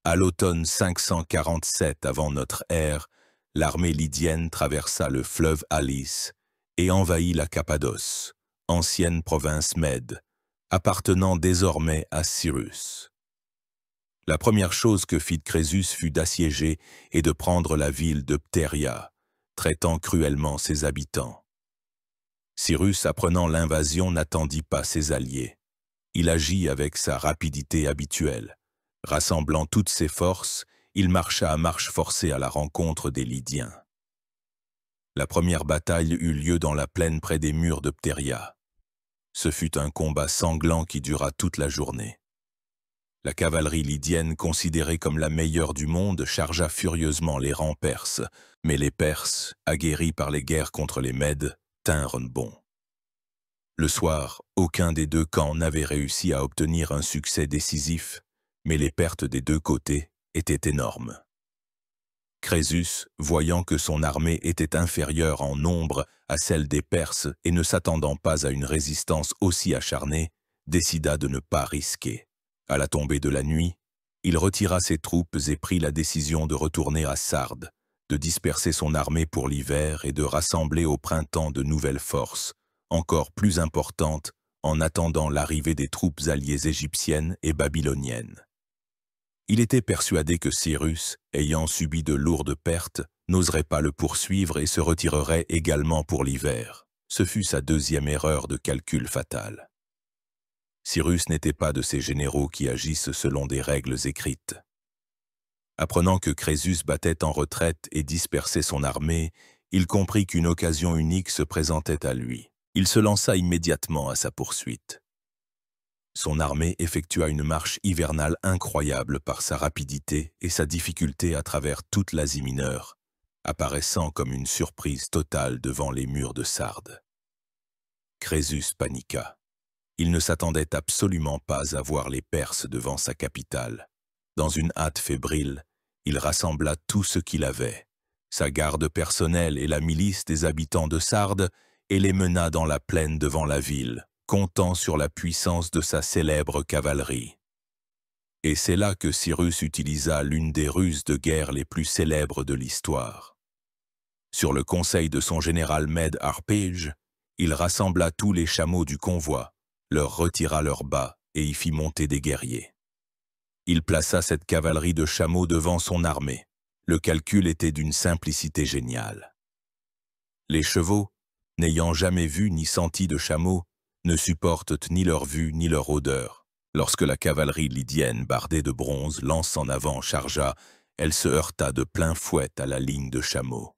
À l'automne 547 avant notre ère, l'armée lydienne traversa le fleuve Halys et envahit la Cappadoce, ancienne province mède, appartenant désormais à Cyrus. La première chose que fit Crésus fut d'assiéger et de prendre la ville de Ptéria, traitant cruellement ses habitants. Cyrus, apprenant l'invasion, n'attendit pas ses alliés. Il agit avec sa rapidité habituelle. Rassemblant toutes ses forces, il marcha à marche forcée à la rencontre des Lydiens. La première bataille eut lieu dans la plaine près des murs de Ptéria. Ce fut un combat sanglant qui dura toute la journée. La cavalerie lydienne, considérée comme la meilleure du monde, chargea furieusement les rangs perses, mais les Perses, aguerris par les guerres contre les Mèdes, tinrent bon. Le soir, aucun des deux camps n'avait réussi à obtenir un succès décisif, mais les pertes des deux côtés étaient énormes. Crésus, voyant que son armée était inférieure en nombre à celle des Perses et ne s'attendant pas à une résistance aussi acharnée, décida de ne pas risquer. À la tombée de la nuit, il retira ses troupes et prit la décision de retourner à Sardes, de disperser son armée pour l'hiver et de rassembler au printemps de nouvelles forces, encore plus importantes, en attendant l'arrivée des troupes alliées égyptiennes et babyloniennes. Il était persuadé que Cyrus, ayant subi de lourdes pertes, n'oserait pas le poursuivre et se retirerait également pour l'hiver. Ce fut sa deuxième erreur de calcul fatale. Cyrus n'était pas de ces généraux qui agissent selon des règles écrites. Apprenant que Crésus battait en retraite et dispersait son armée, il comprit qu'une occasion unique se présentait à lui. Il se lança immédiatement à sa poursuite. Son armée effectua une marche hivernale incroyable par sa rapidité et sa difficulté à travers toute l'Asie mineure, apparaissant comme une surprise totale devant les murs de Sardes. Crésus paniqua. Il ne s'attendait absolument pas à voir les Perses devant sa capitale. Dans une hâte fébrile, il rassembla tout ce qu'il avait, sa garde personnelle et la milice des habitants de Sardes, et les mena dans la plaine devant la ville, comptant sur la puissance de sa célèbre cavalerie. Et c'est là que Cyrus utilisa l'une des ruses de guerre les plus célèbres de l'histoire. Sur le conseil de son général mède Harpage, il rassembla tous les chameaux du convoi, leur retira leurs bâts et y fit monter des guerriers. Il plaça cette cavalerie de chameaux devant son armée. Le calcul était d'une simplicité géniale. Les chevaux, n'ayant jamais vu ni senti de chameaux, ne supportent ni leur vue ni leur odeur. Lorsque la cavalerie lydienne, bardée de bronze, lance en avant, chargea, elle se heurta de plein fouet à la ligne de chameaux.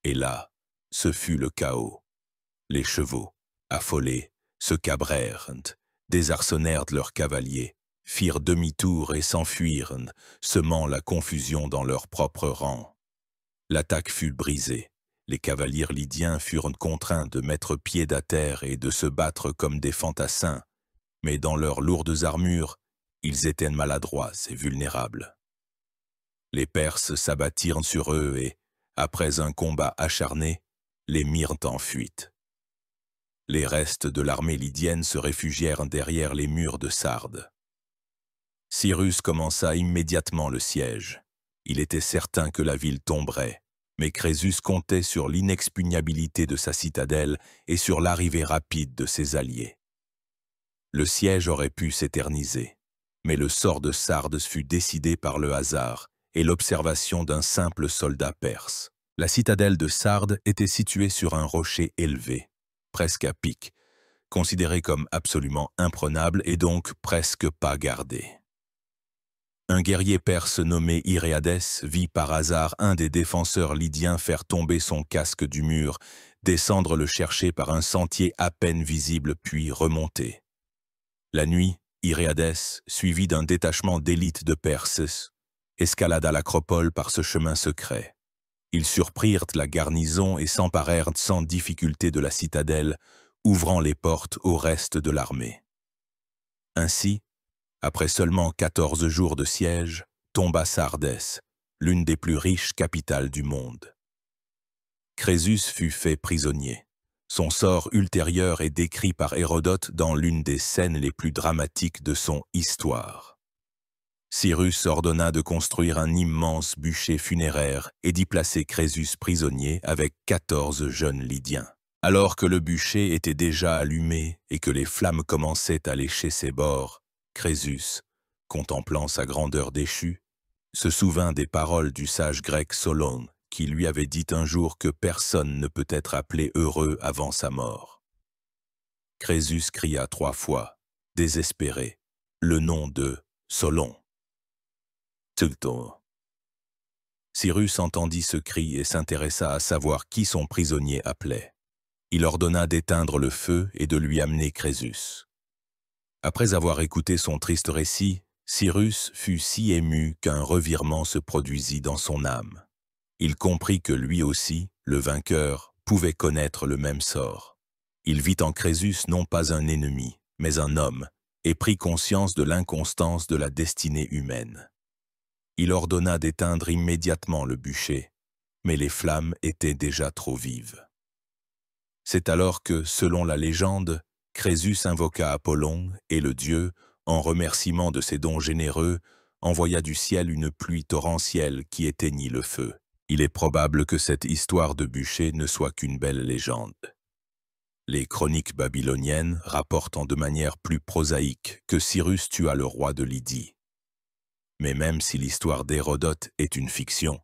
Et là, ce fut le chaos. Les chevaux, affolés, se cabrèrent, désarçonnèrent leurs cavaliers, firent demi-tour et s'enfuirent, semant la confusion dans leurs propres rangs. L'attaque fut brisée. Les cavaliers lydiens furent contraints de mettre pied à terre et de se battre comme des fantassins, mais dans leurs lourdes armures, ils étaient maladroits et vulnérables. Les Perses s'abattirent sur eux et, après un combat acharné, les mirent en fuite. Les restes de l'armée lydienne se réfugièrent derrière les murs de Sardes. Cyrus commença immédiatement le siège. Il était certain que la ville tomberait, Mais Crésus comptait sur l'inexpugnabilité de sa citadelle et sur l'arrivée rapide de ses alliés. Le siège aurait pu s'éterniser, mais le sort de Sardes fut décidé par le hasard et l'observation d'un simple soldat perse. La citadelle de Sardes était située sur un rocher élevé, presque à pic, considéré comme absolument imprenable et donc presque pas gardé. Un guerrier perse nommé Hyréadès vit par hasard un des défenseurs lydiens faire tomber son casque du mur, descendre le chercher par un sentier à peine visible puis remonter. La nuit, Hyréadès, suivi d'un détachement d'élite de Perses, escalada l'acropole par ce chemin secret. Ils surprirent la garnison et s'emparèrent sans difficulté de la citadelle, ouvrant les portes au reste de l'armée. Ainsi, après seulement 14 jours de siège, tomba Sardès, l'une des plus riches capitales du monde. Crésus fut fait prisonnier. Son sort ultérieur est décrit par Hérodote dans l'une des scènes les plus dramatiques de son Histoire. Cyrus ordonna de construire un immense bûcher funéraire et d'y placer Crésus prisonnier avec 14 jeunes Lydiens. Alors que le bûcher était déjà allumé et que les flammes commençaient à lécher ses bords, Crésus, contemplant sa grandeur déchue, se souvint des paroles du sage grec Solon, qui lui avait dit un jour que personne ne peut être appelé heureux avant sa mort. Crésus cria 3 fois, désespéré, le nom de Solon. Cyrus entendit ce cri et s'intéressa à savoir qui son prisonnier appelait. Il ordonna d'éteindre le feu et de lui amener Crésus. Après avoir écouté son triste récit, Cyrus fut si ému qu'un revirement se produisit dans son âme. Il comprit que lui aussi, le vainqueur, pouvait connaître le même sort. Il vit en Crésus non pas un ennemi, mais un homme, et prit conscience de l'inconstance de la destinée humaine. Il ordonna d'éteindre immédiatement le bûcher, mais les flammes étaient déjà trop vives. C'est alors que, selon la légende, Crésus invoqua Apollon et le dieu, en remerciement de ses dons généreux, envoya du ciel une pluie torrentielle qui éteignit le feu. Il est probable que cette histoire de bûcher ne soit qu'une belle légende. Les chroniques babyloniennes rapportent de manière plus prosaïque que Cyrus tua le roi de Lydie. Mais même si l'histoire d'Hérodote est une fiction,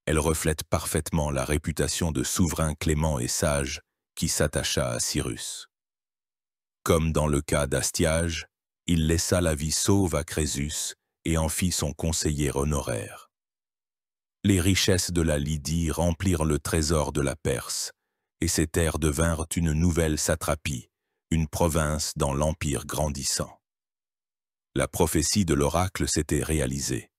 elle reflète parfaitement la réputation de souverain clément et sage qui s'attacha à Cyrus. Comme dans le cas d'Astiage, il laissa la vie sauve à Crésus et en fit son conseiller honoraire. Les richesses de la Lydie remplirent le trésor de la Perse, et ces terres devinrent une nouvelle satrapie, une province dans l'empire grandissant. La prophétie de l'oracle s'était réalisée.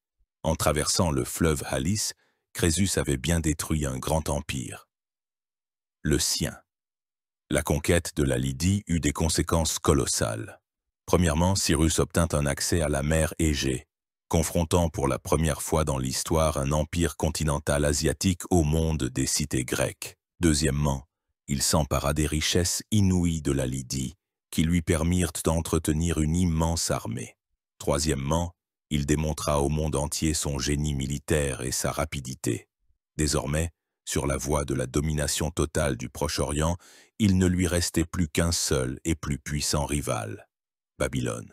En traversant le fleuve Halys, Crésus avait bien détruit un grand empire. Le sien. La conquête de la Lydie eut des conséquences colossales. Premièrement, Cyrus obtint un accès à la mer Égée, confrontant pour la première fois dans l'histoire un empire continental asiatique au monde des cités grecques. Deuxièmement, il s'empara des richesses inouïes de la Lydie, qui lui permirent d'entretenir une immense armée. Troisièmement, il démontra au monde entier son génie militaire et sa rapidité. Désormais, sur la voie de la domination totale du Proche-Orient, il ne lui restait plus qu'un seul et plus puissant rival, Babylone.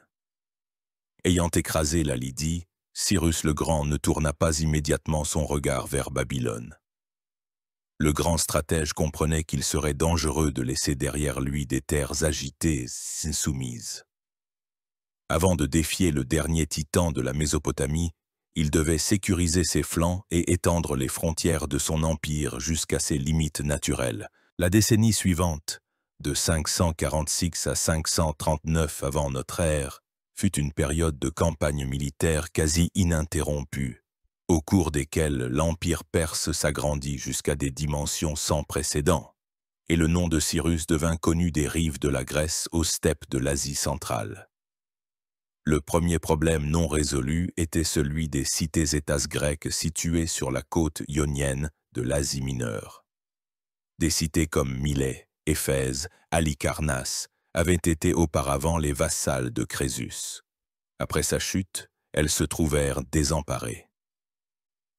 Ayant écrasé la Lydie, Cyrus le Grand ne tourna pas immédiatement son regard vers Babylone. Le grand stratège comprenait qu'il serait dangereux de laisser derrière lui des terres agitées et insoumises. Avant de défier le dernier titan de la Mésopotamie, il devait sécuriser ses flancs et étendre les frontières de son empire jusqu'à ses limites naturelles. La décennie suivante, de 546 à 539 avant notre ère, fut une période de campagne militaire quasi ininterrompue, au cours desquelles l'empire perse s'agrandit jusqu'à des dimensions sans précédent, et le nom de Cyrus devint connu des rives de la Grèce aux steppes de l'Asie centrale. Le premier problème non résolu était celui des cités-états grecques situées sur la côte ionienne de l'Asie mineure. Des cités comme Milet, Éphèse, Halicarnasse avaient été auparavant les vassales de Crésus. Après sa chute, elles se trouvèrent désemparées.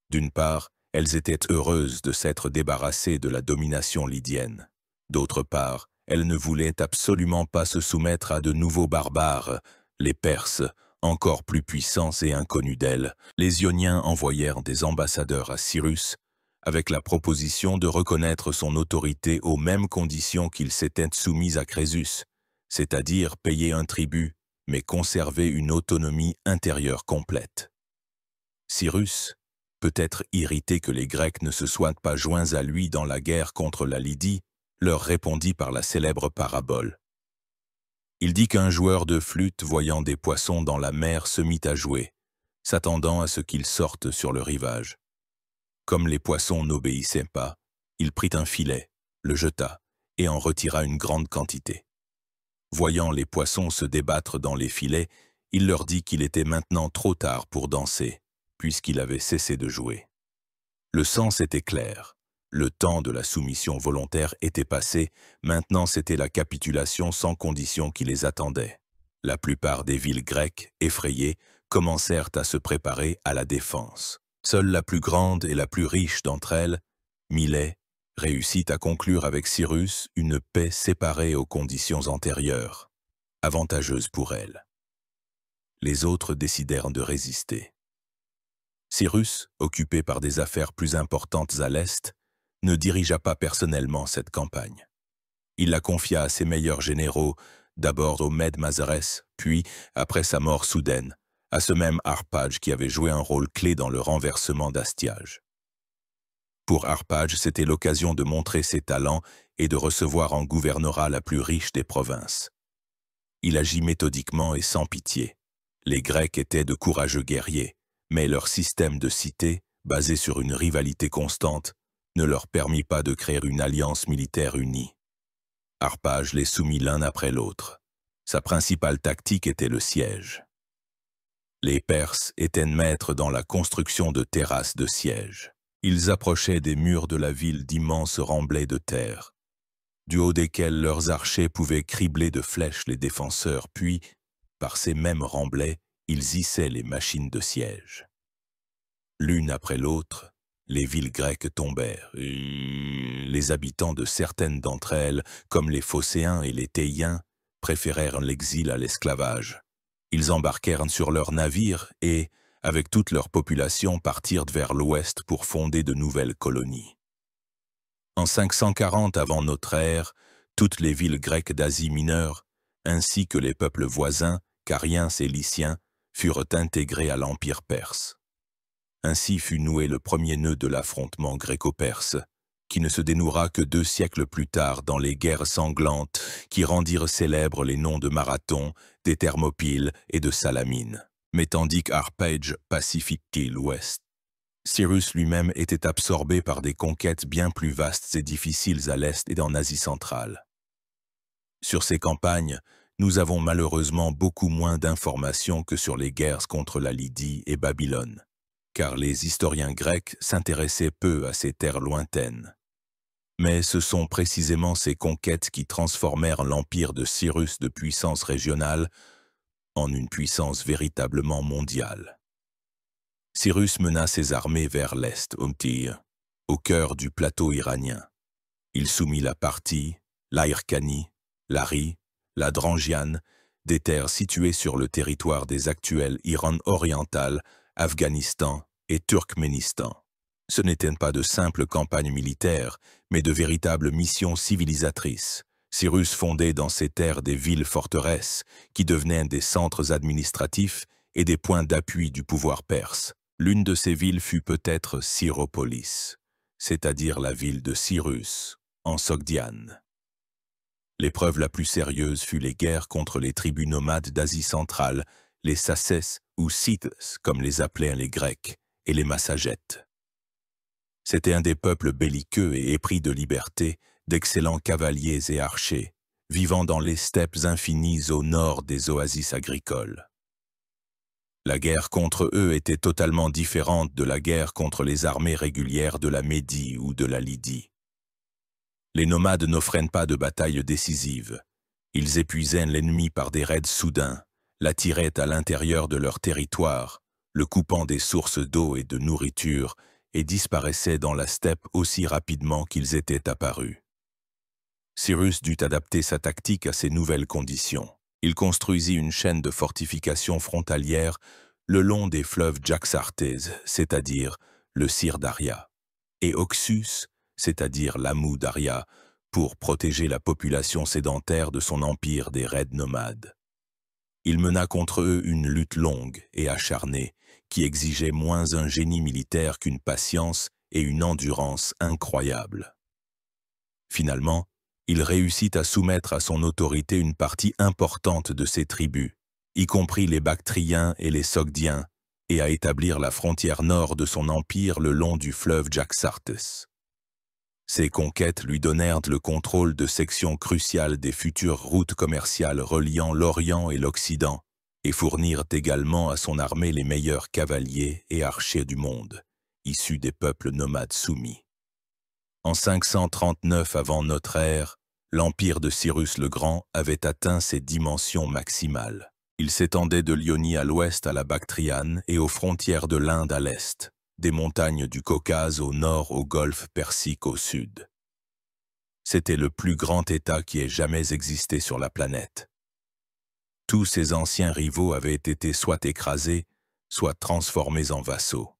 D'une part, Elles étaient heureuses de s'être débarrassées de la domination lydienne. D'autre part, elles ne voulaient absolument pas se soumettre à de nouveaux barbares, les Perses, encore plus puissants et inconnus d'elles. Les Ioniens envoyèrent des ambassadeurs à Cyrus, avec la proposition de reconnaître son autorité aux mêmes conditions qu'ils s'étaient soumis à Crésus, c'est-à-dire payer un tribut, mais conserver une autonomie intérieure complète. Cyrus, peut-être irrité que les Grecs ne se soient pas joints à lui dans la guerre contre la Lydie, leur répondit par la célèbre parabole. Il dit qu'un joueur de flûte voyant des poissons dans la mer se mit à jouer, s'attendant à ce qu'ils sortent sur le rivage. Comme les poissons n'obéissaient pas, il prit un filet, le jeta et en retira une grande quantité. Voyant les poissons se débattre dans les filets, il leur dit qu'il était maintenant trop tard pour danser, puisqu'il avait cessé de jouer. Le sens était clair. Le temps de la soumission volontaire était passé, maintenant c'était la capitulation sans condition qui les attendait. La plupart des villes grecques, effrayées, commencèrent à se préparer à la défense. Seule la plus grande et la plus riche d'entre elles, Milet, réussit à conclure avec Cyrus une paix séparée aux conditions antérieures, avantageuse pour elle. Les autres décidèrent de résister. Cyrus, occupé par des affaires plus importantes à l'Est, ne dirigea pas personnellement cette campagne. Il la confia à ses meilleurs généraux, d'abord au Mède Mazarès, puis, après sa mort soudaine, à ce même Harpage qui avait joué un rôle clé dans le renversement d'Astiage. Pour Harpage, c'était l'occasion de montrer ses talents et de recevoir en gouvernorat la plus riche des provinces. Il agit méthodiquement et sans pitié. Les Grecs étaient de courageux guerriers, mais leur système de cité, basé sur une rivalité constante, ne leur permit pas de créer une alliance militaire unie. Harpage les soumit l'un après l'autre. Sa principale tactique était le siège. Les Perses étaient maîtres dans la construction de terrasses de siège. Ils approchaient des murs de la ville d'immenses remblais de terre, du haut desquels leurs archers pouvaient cribler de flèches les défenseurs, puis, par ces mêmes remblais, ils hissaient les machines de siège. L'une après l'autre, les villes grecques tombèrent. Les habitants de certaines d'entre elles, comme les Phocéens et les Théiens, préférèrent l'exil à l'esclavage. Ils embarquèrent sur leurs navires et, avec toute leur population, partirent vers l'ouest pour fonder de nouvelles colonies. En 540 avant notre ère, toutes les villes grecques d'Asie mineure, ainsi que les peuples voisins, Cariens et Lyciens, furent intégrés à l'Empire perse. Ainsi fut noué le premier nœud de l'affrontement gréco-perse, qui ne se dénouera que 2 siècles plus tard dans les guerres sanglantes qui rendirent célèbres les noms de Marathon, des Thermopyles et de Salamine. Mais tandis qu'Harpage pacifiait l'Ouest, Cyrus lui-même était absorbé par des conquêtes bien plus vastes et difficiles à l'Est et en Asie centrale. Sur ces campagnes, nous avons malheureusement beaucoup moins d'informations que sur les guerres contre la Lydie et Babylone, car les historiens grecs s'intéressaient peu à ces terres lointaines. Mais ce sont précisément ces conquêtes qui transformèrent l'empire de Cyrus de puissance régionale en une puissance véritablement mondiale. Cyrus mena ses armées vers l'est, au cœur du plateau iranien. Il soumit la Parthie, la Hyrcanie, la Rhi, la Drangiane, des terres situées sur le territoire des actuels Iran oriental, Afghanistan et Turkménistan. Ce n'étaient pas de simples campagnes militaires, mais de véritables missions civilisatrices. Cyrus fondait dans ces terres des villes-forteresses qui devenaient des centres administratifs et des points d'appui du pouvoir perse. L'une de ces villes fut peut-être Syropolis, c'est-à-dire la ville de Cyrus, en Sogdiane. L'épreuve la plus sérieuse fut les guerres contre les tribus nomades d'Asie centrale, les Sacès ou Scythes, comme les appelaient les Grecs, et les Massagètes. C'était un des peuples belliqueux et épris de liberté, d'excellents cavaliers et archers, vivant dans les steppes infinies au nord des oasis agricoles. La guerre contre eux était totalement différente de la guerre contre les armées régulières de la Médie ou de la Lydie. Les nomades n'offraient pas de bataille décisive. Ils épuisaient l'ennemi par des raids soudains, l'attiraient à l'intérieur de leur territoire, le coupant des sources d'eau et de nourriture, et disparaissaient dans la steppe aussi rapidement qu'ils étaient apparus. Cyrus dut adapter sa tactique à ces nouvelles conditions. Il construisit une chaîne de fortifications frontalières le long des fleuves Jaxartès, c'est-à-dire le Sir Daria, et Oxus, c'est-à-dire l'Amou Daria, pour protéger la population sédentaire de son empire des raids nomades. Il mena contre eux une lutte longue et acharnée, qui exigeait moins un génie militaire qu'une patience et une endurance incroyables. Finalement, il réussit à soumettre à son autorité une partie importante de ses tribus, y compris les Bactriens et les Sogdiens, et à établir la frontière nord de son empire le long du fleuve Jaxartès. Ces conquêtes lui donnèrent le contrôle de sections cruciales des futures routes commerciales reliant l'Orient et l'Occident, et fournirent également à son armée les meilleurs cavaliers et archers du monde, issus des peuples nomades soumis. En 539 avant notre ère, l'empire de Cyrus le Grand avait atteint ses dimensions maximales. Il s'étendait de l'Ionie à l'ouest à la Bactriane et aux frontières de l'Inde à l'est, des montagnes du Caucase au nord au golfe Persique au sud. C'était le plus grand État qui ait jamais existé sur la planète. Tous ses anciens rivaux avaient été soit écrasés, soit transformés en vassaux.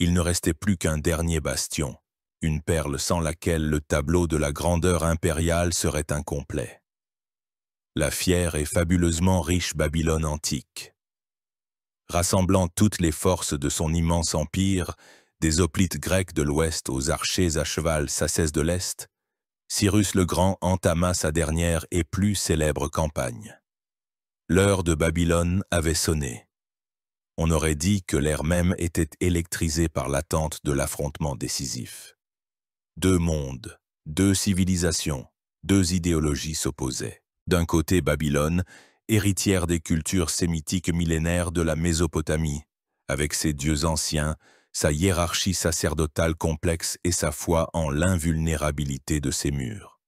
Il ne restait plus qu'un dernier bastion, une perle sans laquelle le tableau de la grandeur impériale serait incomplet. La fière et fabuleusement riche Babylone antique. Rassemblant toutes les forces de son immense empire, des hoplites grecs de l'ouest aux archers à cheval Sacès de l'est, Cyrus le Grand entama sa dernière et plus célèbre campagne. L'heure de Babylone avait sonné. On aurait dit que l'air même était électrisé par l'attente de l'affrontement décisif. Deux mondes, deux civilisations, deux idéologies s'opposaient. D'un côté Babylone, héritière des cultures sémitiques millénaires de la Mésopotamie, avec ses dieux anciens, sa hiérarchie sacerdotale complexe et sa foi en l'invulnérabilité de ses murs.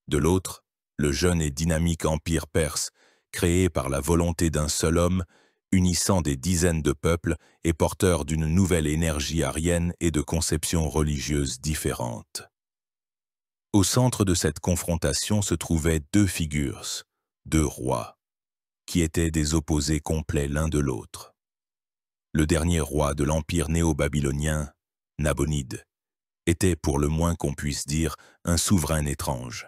De l'autre, le jeune et dynamique empire perse, créé par la volonté d'un seul homme, unissant des dizaines de peuples et porteur d'une nouvelle énergie aryenne et de conceptions religieuses différentes. Au centre de cette confrontation se trouvaient deux figures, deux rois, qui étaient des opposés complets l'un de l'autre. Le dernier roi de l'empire néo-babylonien, Nabonide, était pour le moins qu'on puisse dire un souverain étrange.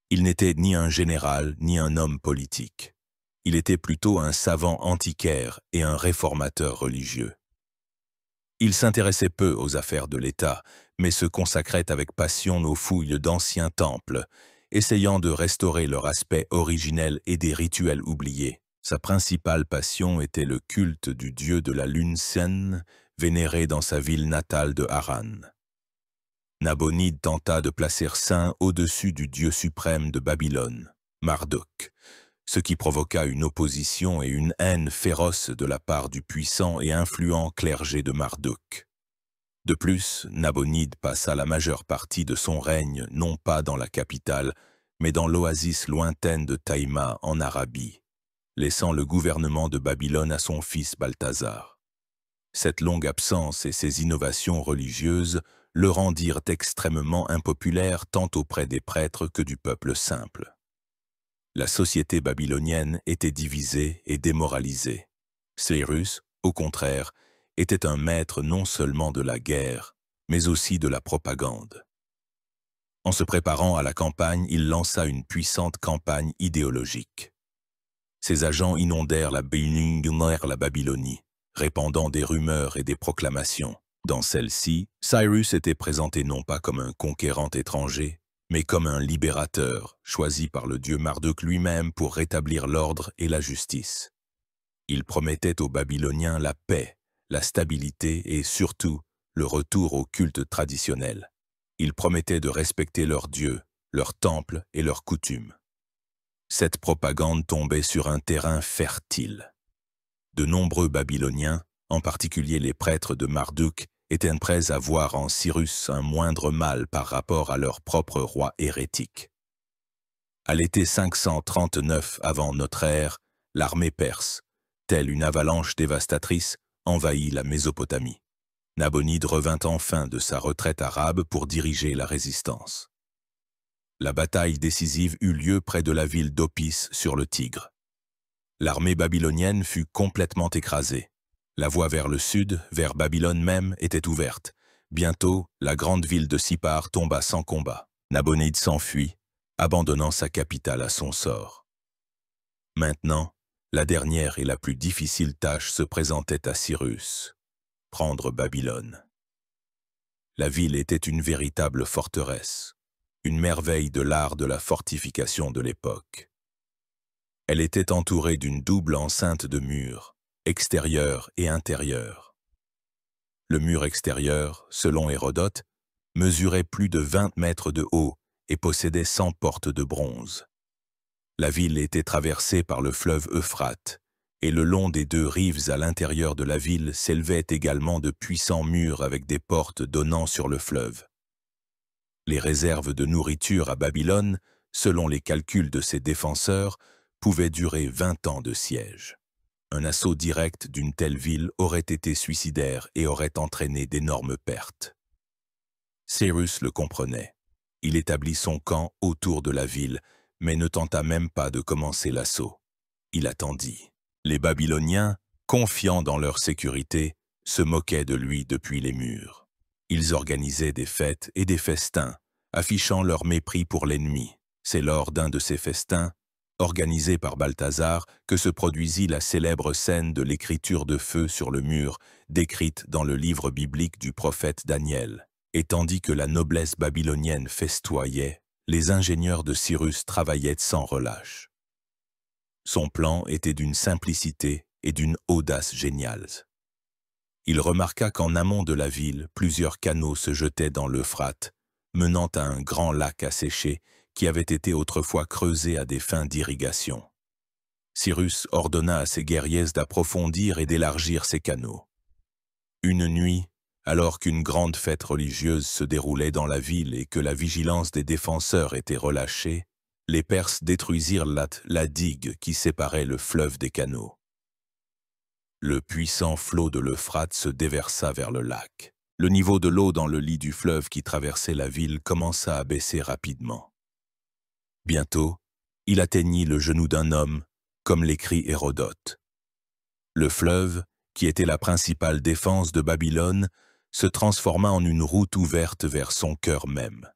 Il n'était ni un général ni un homme politique. Il était plutôt un savant antiquaire et un réformateur religieux. Il s'intéressait peu aux affaires de l'État, mais se consacrait avec passion aux fouilles d'anciens temples, essayant de restaurer leur aspect originel et des rituels oubliés. Sa principale passion était le culte du dieu de la lune Sen, vénéré dans sa ville natale de Haran. Nabonide tenta de placer Saint au-dessus du dieu suprême de Babylone, Marduk, ce qui provoqua une opposition et une haine féroce de la part du puissant et influent clergé de Marduk. De plus, Nabonide passa la majeure partie de son règne non pas dans la capitale, mais dans l'oasis lointaine de Taïma en Arabie, laissant le gouvernement de Babylone à son fils Balthazar. Cette longue absence et ces innovations religieuses le rendirent extrêmement impopulaire tant auprès des prêtres que du peuple simple. La société babylonienne était divisée et démoralisée. Cyrus, au contraire, était un maître non seulement de la guerre, mais aussi de la propagande. En se préparant à la campagne, il lança une puissante campagne idéologique. Ses agents inondèrent la Babylonie, répandant des rumeurs et des proclamations. Dans celle-ci, Cyrus était présenté non pas comme un conquérant étranger, mais comme un libérateur, choisi par le dieu Marduk lui-même pour rétablir l'ordre et la justice. Il promettait aux Babyloniens la paix, la stabilité et surtout le retour au culte traditionnel. Il promettait de respecter leurs dieux, leurs temples et leurs coutumes. Cette propagande tombait sur un terrain fertile. De nombreux Babyloniens, en particulier les prêtres de Marduk, étaient prêts à voir en Cyrus un moindre mal par rapport à leur propre roi hérétique. À l'été 539 avant notre ère, l'armée perse, telle une avalanche dévastatrice, envahit la Mésopotamie. Nabonide revint enfin de sa retraite arabe pour diriger la résistance. La bataille décisive eut lieu près de la ville d'Opis sur le Tigre. L'armée babylonienne fut complètement écrasée. La voie vers le sud, vers Babylone même, était ouverte. Bientôt, la grande ville de Sippar tomba sans combat. Nabonide s'enfuit, abandonnant sa capitale à son sort. Maintenant, la dernière et la plus difficile tâche se présentait à Cyrus: prendre Babylone. La ville était une véritable forteresse, une merveille de l'art de la fortification de l'époque. Elle était entourée d'une double enceinte de murs, extérieur et intérieur. Le mur extérieur, selon Hérodote, mesurait plus de 20 mètres de haut et possédait 100 portes de bronze. La ville était traversée par le fleuve Euphrate, et le long des deux rives à l'intérieur de la ville s'élevaient également de puissants murs avec des portes donnant sur le fleuve. Les réserves de nourriture à Babylone, selon les calculs de ses défenseurs, pouvaient durer 20 ans de siège. Un assaut direct d'une telle ville aurait été suicidaire et aurait entraîné d'énormes pertes. Cyrus le comprenait. Il établit son camp autour de la ville, mais ne tenta même pas de commencer l'assaut. Il attendit. Les Babyloniens, confiants dans leur sécurité, se moquaient de lui depuis les murs. Ils organisaient des fêtes et des festins, affichant leur mépris pour l'ennemi. C'est lors d'un de ces festins, organisé par Balthazar, que se produisit la célèbre scène de l'écriture de feu sur le mur, décrite dans le livre biblique du prophète Daniel. Et tandis que la noblesse babylonienne festoyait, les ingénieurs de Cyrus travaillaient sans relâche. Son plan était d'une simplicité et d'une audace géniales. Il remarqua qu'en amont de la ville, plusieurs canaux se jetaient dans l'Euphrate, menant à un grand lac asséché qui avait été autrefois creusé à des fins d'irrigation. Cyrus ordonna à ses guerriers d'approfondir et d'élargir ces canaux. Une nuit, alors qu'une grande fête religieuse se déroulait dans la ville et que la vigilance des défenseurs était relâchée, les Perses détruisirent la digue qui séparait le fleuve des canaux. Le puissant flot de l'Euphrate se déversa vers le lac. Le niveau de l'eau dans le lit du fleuve qui traversait la ville commença à baisser rapidement. Bientôt, il atteignit le genou d'un homme, comme l'écrit Hérodote. Le fleuve, qui était la principale défense de Babylone, se transforma en une route ouverte vers son cœur même.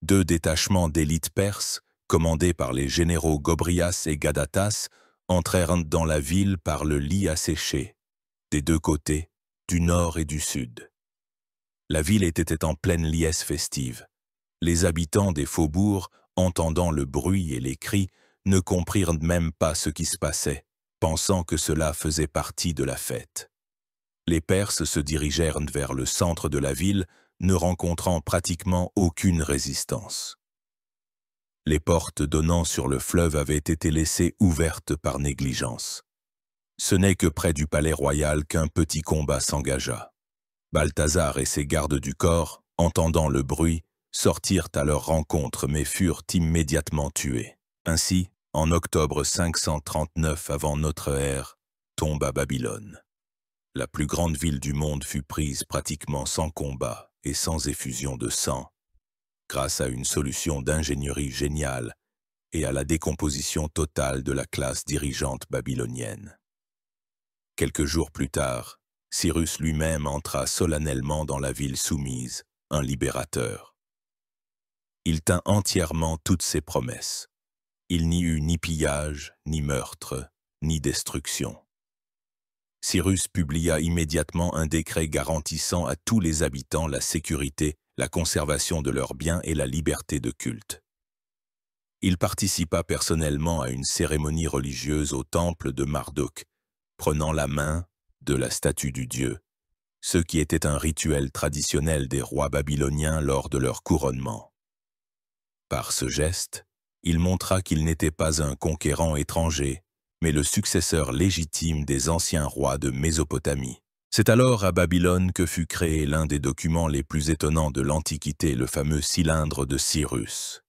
2 détachements d'élite perse, commandés par les généraux Gobrias et Gadatas, entrèrent dans la ville par le lit asséché, des 2 côtés, du nord et du sud. La ville était en pleine liesse festive. Les habitants des faubourgs, entendant le bruit et les cris, ne comprirent même pas ce qui se passait, pensant que cela faisait partie de la fête. Les Perses se dirigèrent vers le centre de la ville, ne rencontrant pratiquement aucune résistance. Les portes donnant sur le fleuve avaient été laissées ouvertes par négligence. Ce n'est que près du palais royal qu'un petit combat s'engagea. Balthazar et ses gardes du corps, entendant le bruit, sortirent à leur rencontre mais furent immédiatement tués. Ainsi, en octobre 539 avant notre ère, tomba Babylone. La plus grande ville du monde fut prise pratiquement sans combat et sans effusion de sang, grâce à une solution d'ingénierie géniale et à la décomposition totale de la classe dirigeante babylonienne. Quelques jours plus tard, Cyrus lui-même entra solennellement dans la ville soumise, un libérateur. Il tint entièrement toutes ses promesses. Il n'y eut ni pillage, ni meurtre, ni destruction. Cyrus publia immédiatement un décret garantissant à tous les habitants la sécurité, la conservation de leurs biens et la liberté de culte. Il participa personnellement à une cérémonie religieuse au temple de Marduk, prenant la main de la statue du dieu, ce qui était un rituel traditionnel des rois babyloniens lors de leur couronnement. Par ce geste, il montra qu'il n'était pas un conquérant étranger, mais le successeur légitime des anciens rois de Mésopotamie. C'est alors à Babylone que fut créé l'un des documents les plus étonnants de l'Antiquité, le fameux cylindre de Cyrus.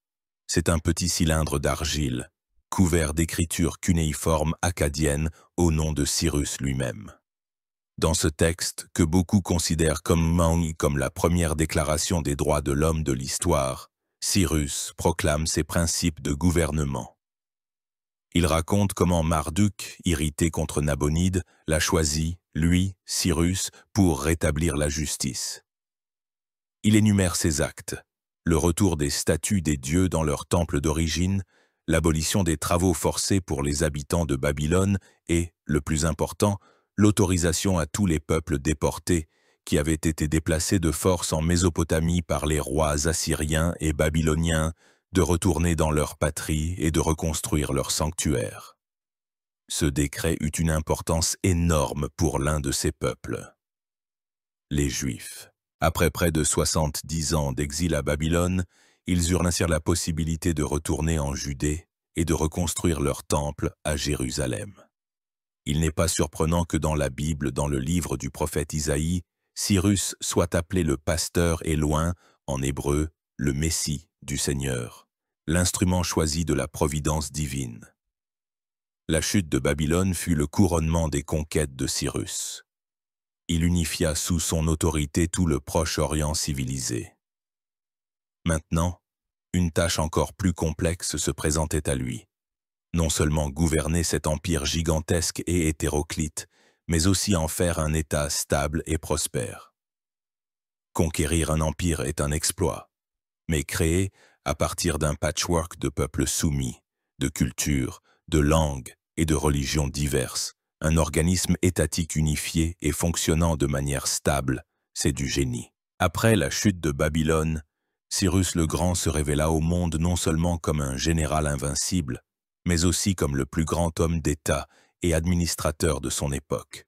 C'est un petit cylindre d'argile, couvert d'écritures cunéiformes acadiennes au nom de Cyrus lui-même. Dans ce texte, que beaucoup considèrent comme la première déclaration des droits de l'homme de l'histoire, Cyrus proclame ses principes de gouvernement. Il raconte comment Marduk, irrité contre Nabonide, l'a choisi, lui, Cyrus, pour rétablir la justice. Il énumère ses actes, le retour des statues des dieux dans leur temple d'origine, l'abolition des travaux forcés pour les habitants de Babylone et, le plus important, l'autorisation à tous les peuples déportés qui avaient été déplacés de force en Mésopotamie par les rois assyriens et babyloniens de retourner dans leur patrie et de reconstruire leur sanctuaire. Ce décret eut une importance énorme pour l'un de ces peuples, les Juifs. Après près de 70 ans d'exil à Babylone, ils eurent ainsi la possibilité de retourner en Judée et de reconstruire leur temple à Jérusalem. Il n'est pas surprenant que dans la Bible, dans le livre du prophète Isaïe, Cyrus soit appelé le pasteur et loin, en hébreu, le Messie du Seigneur, l'instrument choisi de la providence divine. La chute de Babylone fut le couronnement des conquêtes de Cyrus. Il unifia sous son autorité tout le Proche-Orient civilisé. Maintenant, une tâche encore plus complexe se présentait à lui. Non seulement gouverner cet empire gigantesque et hétéroclite, mais aussi en faire un État stable et prospère. Conquérir un empire est un exploit, mais créer, à partir d'un patchwork de peuples soumis, de cultures, de langues et de religions diverses, un organisme étatique unifié et fonctionnant de manière stable, c'est du génie. Après la chute de Babylone, Cyrus le Grand se révéla au monde non seulement comme un général invincible, mais aussi comme le plus grand homme d'État et administrateur de son époque.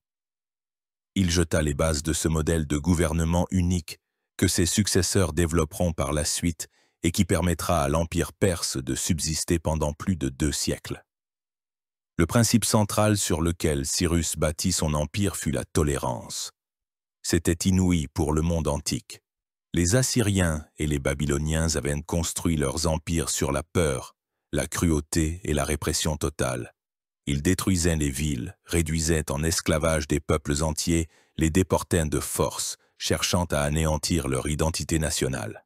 Il jeta les bases de ce modèle de gouvernement unique que ses successeurs développeront par la suite et qui permettra à l'Empire perse de subsister pendant plus de 2 siècles. Le principe central sur lequel Cyrus bâtit son empire fut la tolérance. C'était inouï pour le monde antique. Les Assyriens et les Babyloniens avaient construit leurs empires sur la peur, la cruauté et la répression totale. Ils détruisaient les villes, réduisaient en esclavage des peuples entiers, les déportaient de force, cherchant à anéantir leur identité nationale.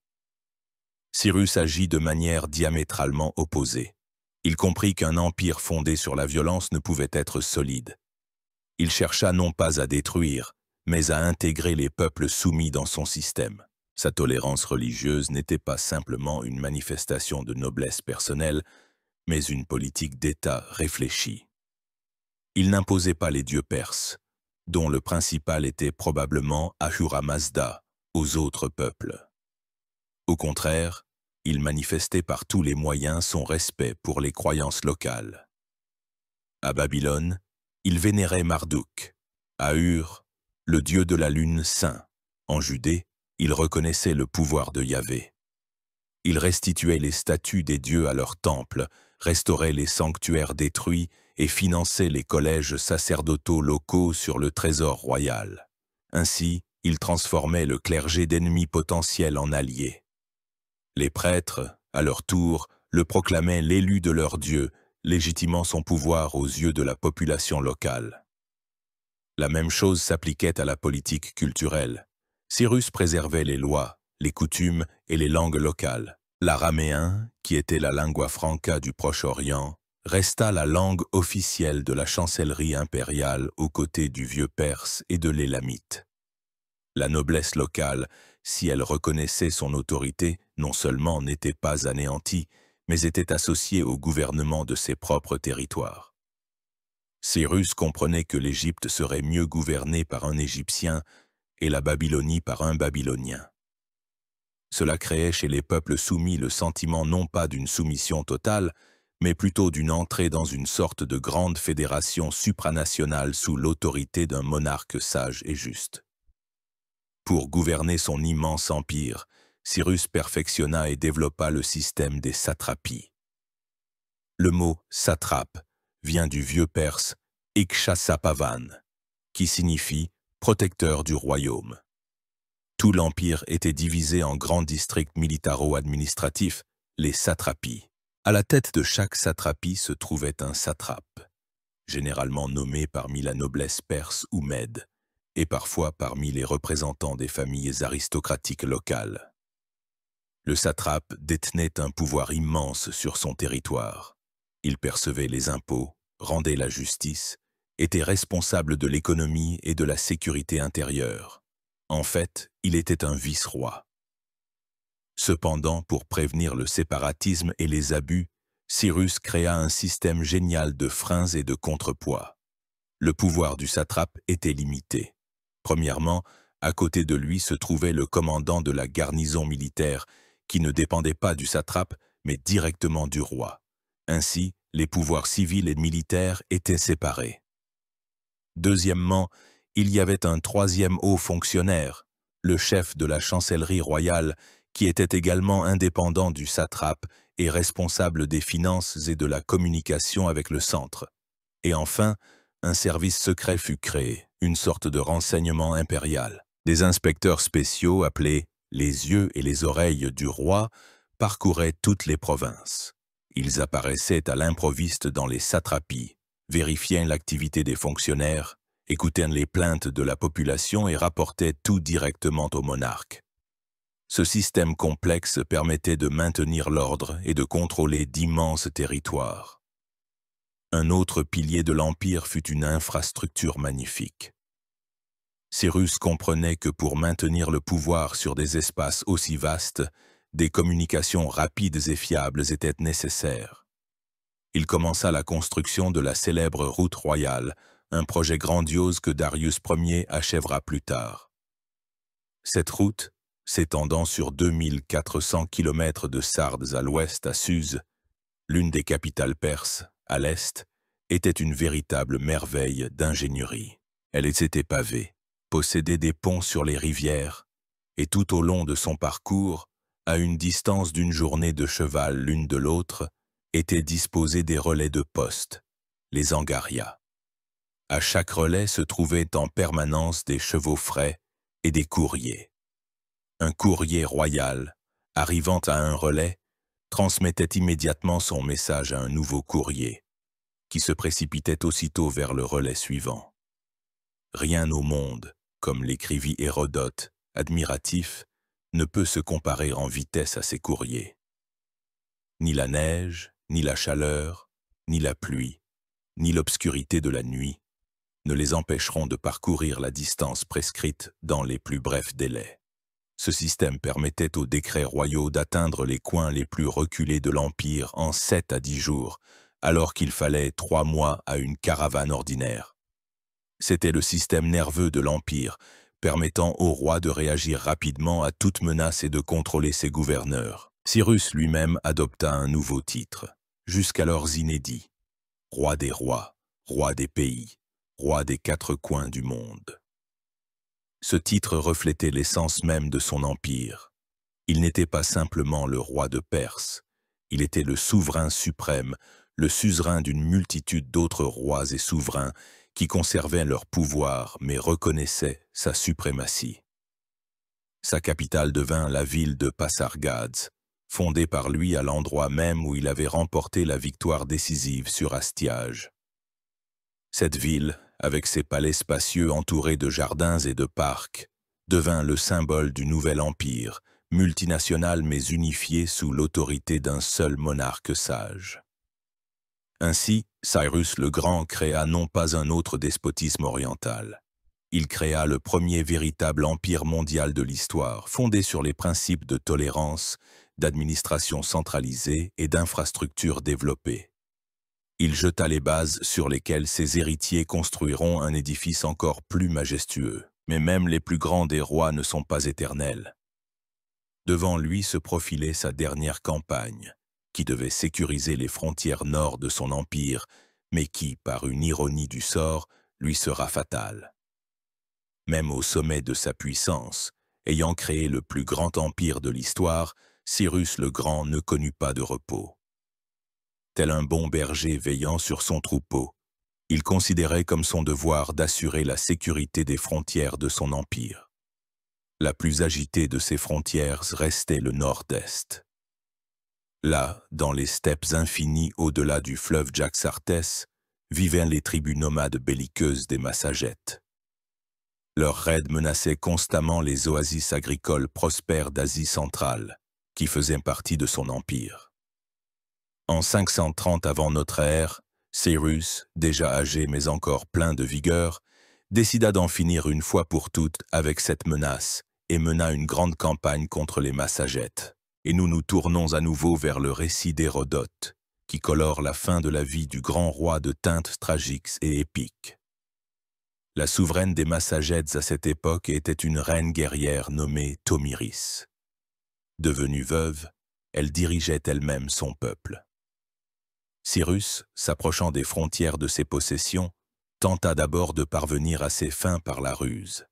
Cyrus agit de manière diamétralement opposée. Il comprit qu'un empire fondé sur la violence ne pouvait être solide. Il chercha non pas à détruire, mais à intégrer les peuples soumis dans son système. Sa tolérance religieuse n'était pas simplement une manifestation de noblesse personnelle, mais une politique d'État réfléchie. Il n'imposait pas les dieux perses, dont le principal était probablement Ahura Mazda, aux autres peuples. Au contraire, il manifestait par tous les moyens son respect pour les croyances locales. À Babylone, il vénérait Marduk. À Ur, le dieu de la lune saint. En Judée, il reconnaissait le pouvoir de Yahvé. Il restituait les statues des dieux à leur temple, restaurait les sanctuaires détruits et finançait les collèges sacerdotaux locaux sur le trésor royal. Ainsi, il transformait le clergé d'ennemis potentiels en alliés. Les prêtres, à leur tour, le proclamaient l'élu de leur Dieu, légitimant son pouvoir aux yeux de la population locale. La même chose s'appliquait à la politique culturelle. Cyrus préservait les lois, les coutumes et les langues locales. L'araméen, qui était la lingua franca du Proche-Orient, resta la langue officielle de la chancellerie impériale aux côtés du vieux perse et de l'élamite. La noblesse locale, si elle reconnaissait son autorité, non seulement n'était pas anéantie, mais était associée au gouvernement de ses propres territoires. Cyrus comprenait que l'Égypte serait mieux gouvernée par un Égyptien et la Babylonie par un Babylonien. Cela créait chez les peuples soumis le sentiment non pas d'une soumission totale, mais plutôt d'une entrée dans une sorte de grande fédération supranationale sous l'autorité d'un monarque sage et juste. Pour gouverner son immense empire, Cyrus perfectionna et développa le système des satrapies. Le mot « satrape » vient du vieux perse « Ikshasapavan », qui signifie « protecteur du royaume ». Tout l'empire était divisé en grands districts militaro-administratifs, les satrapies. À la tête de chaque satrapie se trouvait un satrape, généralement nommé parmi la noblesse perse ou mède, et parfois parmi les représentants des familles aristocratiques locales. Le satrape détenait un pouvoir immense sur son territoire. Il percevait les impôts, rendait la justice, était responsable de l'économie et de la sécurité intérieure. En fait, il était un vice-roi. Cependant, pour prévenir le séparatisme et les abus, Cyrus créa un système génial de freins et de contrepoids. Le pouvoir du satrape était limité. Premièrement, à côté de lui se trouvait le commandant de la garnison militaire, qui ne dépendait pas du satrape, mais directement du roi. Ainsi, les pouvoirs civils et militaires étaient séparés. Deuxièmement, il y avait un troisième haut fonctionnaire, le chef de la chancellerie royale, qui était également indépendant du satrape et responsable des finances et de la communication avec le centre. Et enfin, un service secret fut créé, une sorte de renseignement impérial. Des inspecteurs spéciaux appelés les yeux et les oreilles du roi parcouraient toutes les provinces. Ils apparaissaient à l'improviste dans les satrapies, vérifiaient l'activité des fonctionnaires, écoutaient les plaintes de la population et rapportaient tout directement au monarque. Ce système complexe permettait de maintenir l'ordre et de contrôler d'immenses territoires. Un autre pilier de l'Empire fut une infrastructure magnifique. Cyrus comprenait que pour maintenir le pouvoir sur des espaces aussi vastes, des communications rapides et fiables étaient nécessaires. Il commença la construction de la célèbre route royale, un projet grandiose que Darius Ier achèvera plus tard. Cette route, s'étendant sur 2400 km de Sardes à l'ouest à Suse, l'une des capitales perses, à l'est, était une véritable merveille d'ingénierie. Elle était pavée, possédait des ponts sur les rivières, et tout au long de son parcours, à une distance d'une journée de cheval l'une de l'autre, étaient disposés des relais de poste, les angarias. À chaque relais se trouvaient en permanence des chevaux frais et des courriers. Un courrier royal, arrivant à un relais, transmettait immédiatement son message à un nouveau courrier, qui se précipitait aussitôt vers le relais suivant. Rien au monde, comme l'écrivit Hérodote, admiratif, ne peut se comparer en vitesse à ces courriers. Ni la neige, ni la chaleur, ni la pluie, ni l'obscurité de la nuit ne les empêcheront de parcourir la distance prescrite dans les plus brefs délais. Ce système permettait aux décrets royaux d'atteindre les coins les plus reculés de l'Empire en 7 à 10 jours, alors qu'il fallait 3 mois à une caravane ordinaire. C'était le système nerveux de l'Empire, permettant au roi de réagir rapidement à toute menace et de contrôler ses gouverneurs. Cyrus lui-même adopta un nouveau titre, jusqu'alors inédit: roi des rois, roi des pays, roi des 4 coins du monde. Ce titre reflétait l'essence même de son empire. Il n'était pas simplement le roi de Perse, il était le souverain suprême, le suzerain d'une multitude d'autres rois et souverains qui conservaient leur pouvoir mais reconnaissaient sa suprématie. Sa capitale devint la ville de Pasargadae, fondée par lui à l'endroit même où il avait remporté la victoire décisive sur Astiage. Cette ville, avec ses palais spacieux entourés de jardins et de parcs, devint le symbole du nouvel empire, multinational mais unifié sous l'autorité d'un seul monarque sage. Ainsi, Cyrus le Grand créa non pas un autre despotisme oriental. Il créa le premier véritable empire mondial de l'histoire, fondé sur les principes de tolérance, d'administration centralisée et d'infrastructures développées. Il jeta les bases sur lesquelles ses héritiers construiront un édifice encore plus majestueux. Mais même les plus grands des rois ne sont pas éternels. Devant lui se profilait sa dernière campagne, qui devait sécuriser les frontières nord de son empire, mais qui, par une ironie du sort, lui sera fatale. Même au sommet de sa puissance, ayant créé le plus grand empire de l'histoire, Cyrus le Grand ne connut pas de repos. Tel un bon berger veillant sur son troupeau, il considérait comme son devoir d'assurer la sécurité des frontières de son empire. La plus agitée de ces frontières restait le nord-est. Là, dans les steppes infinies au-delà du fleuve Jaxartès, vivaient les tribus nomades belliqueuses des Massagètes. Leurs raids menaçaient constamment les oasis agricoles prospères d'Asie centrale, qui faisaient partie de son empire. En 530 avant notre ère, Cyrus, déjà âgé mais encore plein de vigueur, décida d'en finir une fois pour toutes avec cette menace et mena une grande campagne contre les Massagètes. Et nous nous tournons à nouveau vers le récit d'Hérodote, qui colore la fin de la vie du grand roi de teintes tragiques et épiques. La souveraine des Massagètes à cette époque était une reine guerrière nommée Tomiris. Devenue veuve, elle dirigeait elle-même son peuple. Cyrus, s'approchant des frontières de ses possessions, tenta d'abord de parvenir à ses fins par la ruse.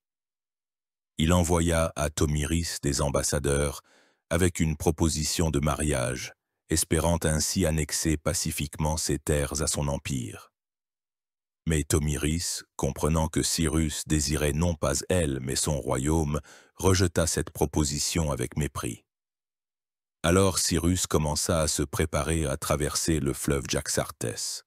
Il envoya à Tomiris des ambassadeurs avec une proposition de mariage, espérant ainsi annexer pacifiquement ses terres à son empire. Mais Tomiris, comprenant que Cyrus désirait non pas elle mais son royaume, rejeta cette proposition avec mépris. Alors Cyrus commença à se préparer à traverser le fleuve Jaxartès.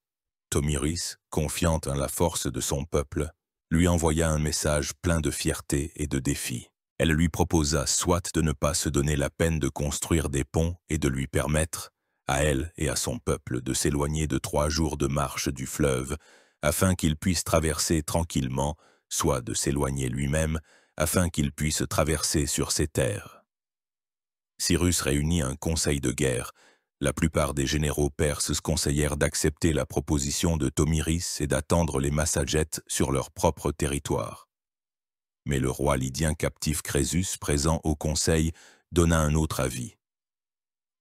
Tomiris, confiante en la force de son peuple, lui envoya un message plein de fierté et de défis. Elle lui proposa soit de ne pas se donner la peine de construire des ponts et de lui permettre, à elle et à son peuple, de s'éloigner de 3 jours de marche du fleuve, afin qu'il puisse traverser tranquillement, soit de s'éloigner lui-même, afin qu'il puisse traverser sur ses terres. Cyrus réunit un conseil de guerre. La plupart des généraux perses conseillèrent d'accepter la proposition de Tomiris et d'attendre les Massagètes sur leur propre territoire. Mais le roi lydien captif Crésus, présent au conseil, donna un autre avis.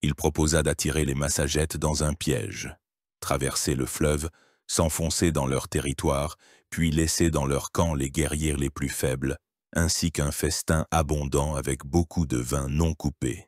Il proposa d'attirer les Massagètes dans un piège, traverser le fleuve, s'enfoncer dans leur territoire, puis laisser dans leur camp les guerriers les plus faibles, ainsi qu'un festin abondant avec beaucoup de vin non coupé.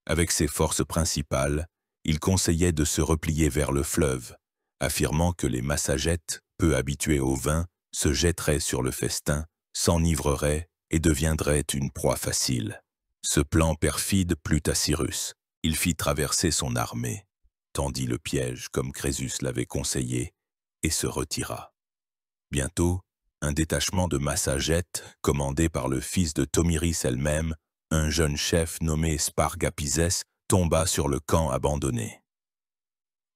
Avec ses forces principales, il conseillait de se replier vers le fleuve, affirmant que les Massagètes, peu habitués au vin, se jetteraient sur le festin, s'enivreraient et deviendraient une proie facile. Ce plan perfide plut à Cyrus. Il fit traverser son armée, tendit le piège comme Crésus l'avait conseillé, et se retira. Bientôt, un détachement de Massagètes, commandé par le fils de Tomiris elle-même, un jeune chef nommé Spargapizès, tomba sur le camp abandonné.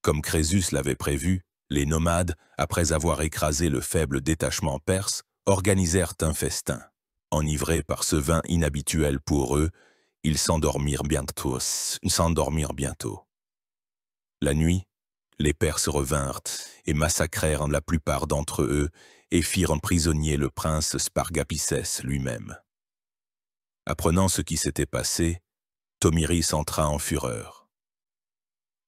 Comme Crésus l'avait prévu, les nomades, après avoir écrasé le faible détachement perse, organisèrent un festin. Enivrés par ce vin inhabituel pour eux, ils s'endormirent bientôt. La nuit, les Perses revinrent et massacrèrent la plupart d'entre eux et firent prisonnier le prince Spargapizès lui-même. Apprenant ce qui s'était passé, Tomiris entra en fureur.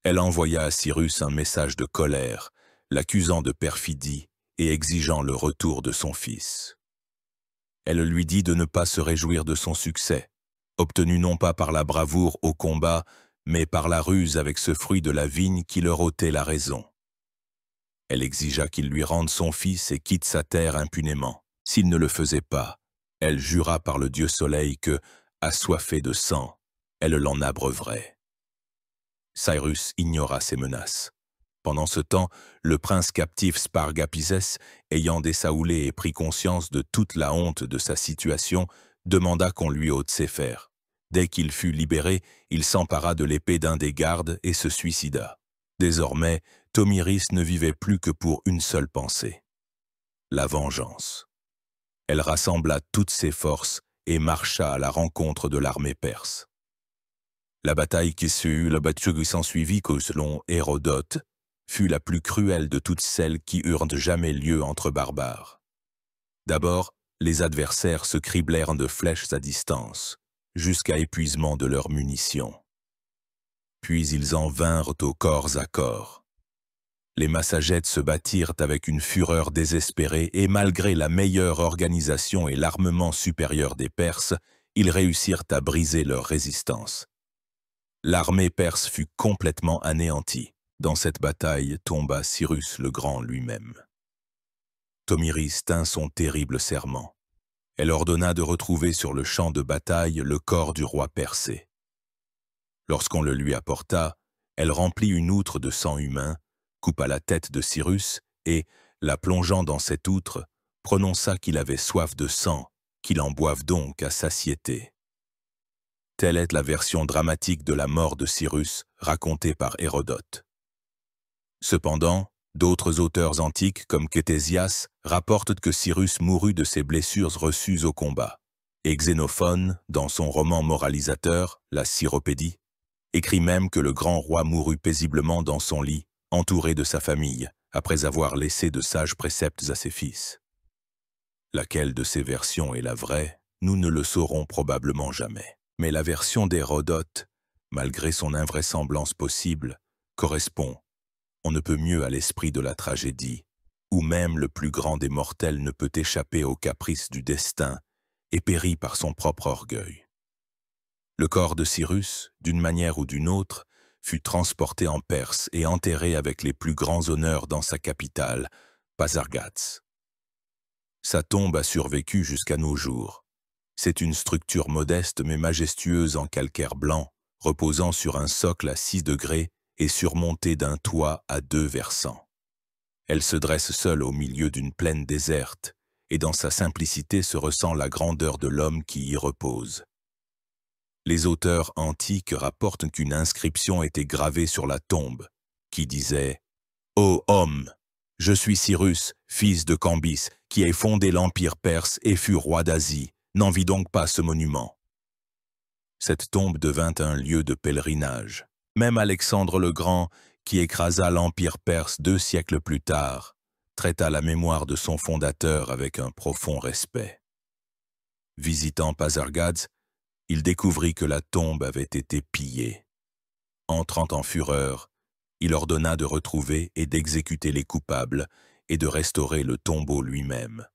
Elle envoya à Cyrus un message de colère, l'accusant de perfidie et exigeant le retour de son fils. Elle lui dit de ne pas se réjouir de son succès, obtenu non pas par la bravoure au combat, mais par la ruse avec ce fruit de la vigne qui leur ôtait la raison. Elle exigea qu'il lui rende son fils et quitte sa terre impunément. S'il ne le faisait pas, elle jura par le dieu soleil que, assoiffée de sang, elle l'en abreuverait. Cyrus ignora ces menaces. Pendant ce temps, le prince captif Spargapizès, ayant dessaoulé et pris conscience de toute la honte de sa situation, demanda qu'on lui ôte ses fers. Dès qu'il fut libéré, il s'empara de l'épée d'un des gardes et se suicida. Désormais, Tomiris ne vivait plus que pour une seule pensée: la vengeance. Elle rassembla toutes ses forces et marcha à la rencontre de l'armée perse. La bataille qui s'ensuivit, que selon Hérodote, fut la plus cruelle de toutes celles qui eurent jamais lieu entre barbares. D'abord, les adversaires se criblèrent de flèches à distance, jusqu'à épuisement de leurs munitions. Puis ils en vinrent au corps à corps. Les Massagètes se battirent avec une fureur désespérée et malgré la meilleure organisation et l'armement supérieur des Perses, ils réussirent à briser leur résistance. L'armée perse fut complètement anéantie. Dans cette bataille tomba Cyrus le Grand lui-même. Tomiris tint son terrible serment. Elle ordonna de retrouver sur le champ de bataille le corps du roi persé. Lorsqu'on le lui apporta, elle remplit une outre de sang humain, coupa la tête de Cyrus et, la plongeant dans cette outre, prononça qu'il avait soif de sang, qu'il en boive donc à satiété. Telle est la version dramatique de la mort de Cyrus, racontée par Hérodote. Cependant, d'autres auteurs antiques, comme Ctésias, rapportent que Cyrus mourut de ses blessures reçues au combat. Et Xénophone, dans son roman moralisateur, la Cyropédie, écrit même que le grand roi mourut paisiblement dans son lit, entouré de sa famille, après avoir laissé de sages préceptes à ses fils. Laquelle de ces versions est la vraie, nous ne le saurons probablement jamais. Mais la version d'Hérodote, malgré son invraisemblance possible, correspond, on ne peut mieux à l'esprit de la tragédie, où même le plus grand des mortels ne peut échapper aux caprices du destin et périt par son propre orgueil. Le corps de Cyrus, d'une manière ou d'une autre, fut transporté en Perse et enterré avec les plus grands honneurs dans sa capitale, Pasargâz. Sa tombe a survécu jusqu'à nos jours. C'est une structure modeste mais majestueuse en calcaire blanc, reposant sur un socle à 6 degrés et surmontée d'un toit à 2 versants. Elle se dresse seule au milieu d'une plaine déserte, et dans sa simplicité se ressent la grandeur de l'homme qui y repose. Les auteurs antiques rapportent qu'une inscription était gravée sur la tombe, qui disait « Ô homme, je suis Cyrus, fils de Cambis, qui ai fondé l'empire perse et fut roi d'Asie. N'envie donc pas ce monument. » Cette tombe devint un lieu de pèlerinage. Même Alexandre le Grand, qui écrasa l'empire perse 2 siècles plus tard, traita la mémoire de son fondateur avec un profond respect. Visitant Pasargâz, il découvrit que la tombe avait été pillée. Entrant en fureur, il ordonna de retrouver et d'exécuter les coupables et de restaurer le tombeau lui-même.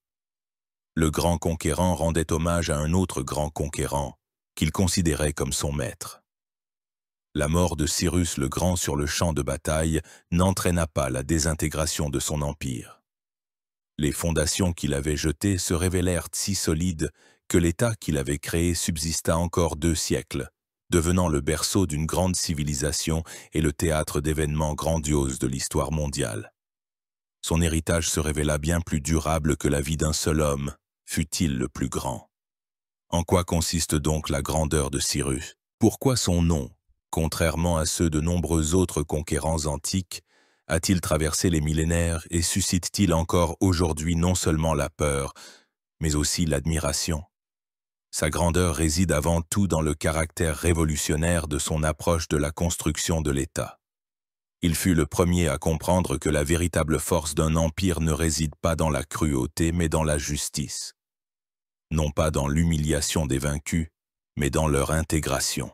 Le grand conquérant rendait hommage à un autre grand conquérant, qu'il considérait comme son maître. La mort de Cyrus le Grand sur le champ de bataille n'entraîna pas la désintégration de son empire. Les fondations qu'il avait jetées se révélèrent si solides que l'État qu'il avait créé subsista encore 2 siècles, devenant le berceau d'une grande civilisation et le théâtre d'événements grandioses de l'histoire mondiale. Son héritage se révéla bien plus durable que la vie d'un seul homme, fût-il le plus grand. En quoi consiste donc la grandeur de Cyrus? Pourquoi son nom, contrairement à ceux de nombreux autres conquérants antiques, a-t-il traversé les millénaires et suscite-t-il encore aujourd'hui non seulement la peur, mais aussi l'admiration? Sa grandeur réside avant tout dans le caractère révolutionnaire de son approche de la construction de l'État. Il fut le premier à comprendre que la véritable force d'un empire ne réside pas dans la cruauté, mais dans la justice. Non pas dans l'humiliation des vaincus, mais dans leur intégration.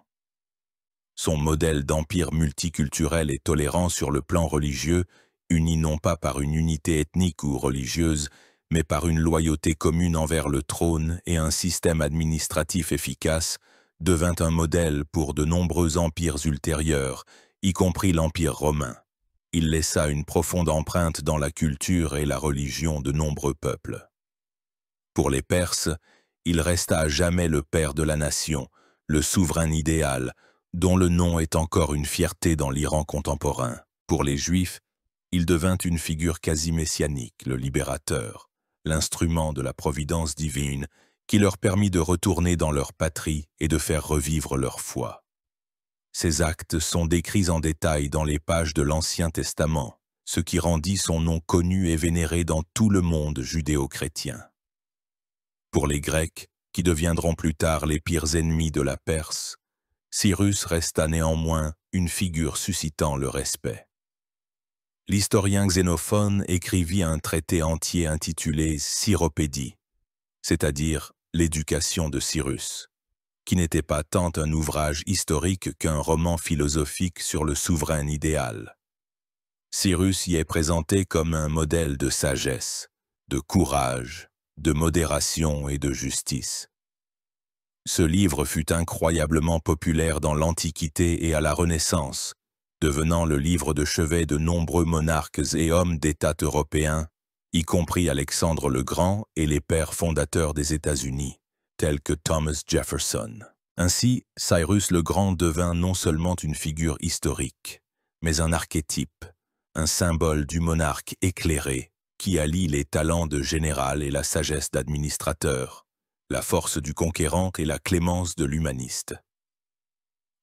Son modèle d'empire multiculturel et tolérant sur le plan religieux, uni non pas par une unité ethnique ou religieuse, mais par une loyauté commune envers le trône et un système administratif efficace, devint un modèle pour de nombreux empires ultérieurs, y compris l'Empire romain. Il laissa une profonde empreinte dans la culture et la religion de nombreux peuples. Pour les Perses, il resta à jamais le père de la nation, le souverain idéal, dont le nom est encore une fierté dans l'Iran contemporain. Pour les Juifs, il devint une figure quasi messianique, le libérateur, l'instrument de la providence divine qui leur permit de retourner dans leur patrie et de faire revivre leur foi. Ces actes sont décrits en détail dans les pages de l'Ancien Testament, ce qui rendit son nom connu et vénéré dans tout le monde judéo-chrétien. Pour les Grecs, qui deviendront plus tard les pires ennemis de la Perse, Cyrus resta néanmoins une figure suscitant le respect. L'historien Xénophone écrivit un traité entier intitulé Cyropédie, c'est-à-dire l'éducation de Cyrus, qui n'était pas tant un ouvrage historique qu'un roman philosophique sur le souverain idéal. Cyrus y est présenté comme un modèle de sagesse, de courage, de modération et de justice. Ce livre fut incroyablement populaire dans l'Antiquité et à la Renaissance, devenant le livre de chevet de nombreux monarques et hommes d'État européens, y compris Alexandre le Grand et les pères fondateurs des États-Unis, tels que Thomas Jefferson. Ainsi, Cyrus le Grand devint non seulement une figure historique, mais un archétype, un symbole du monarque éclairé, qui allie les talents de général et la sagesse d'administrateur, la force du conquérant et la clémence de l'humaniste.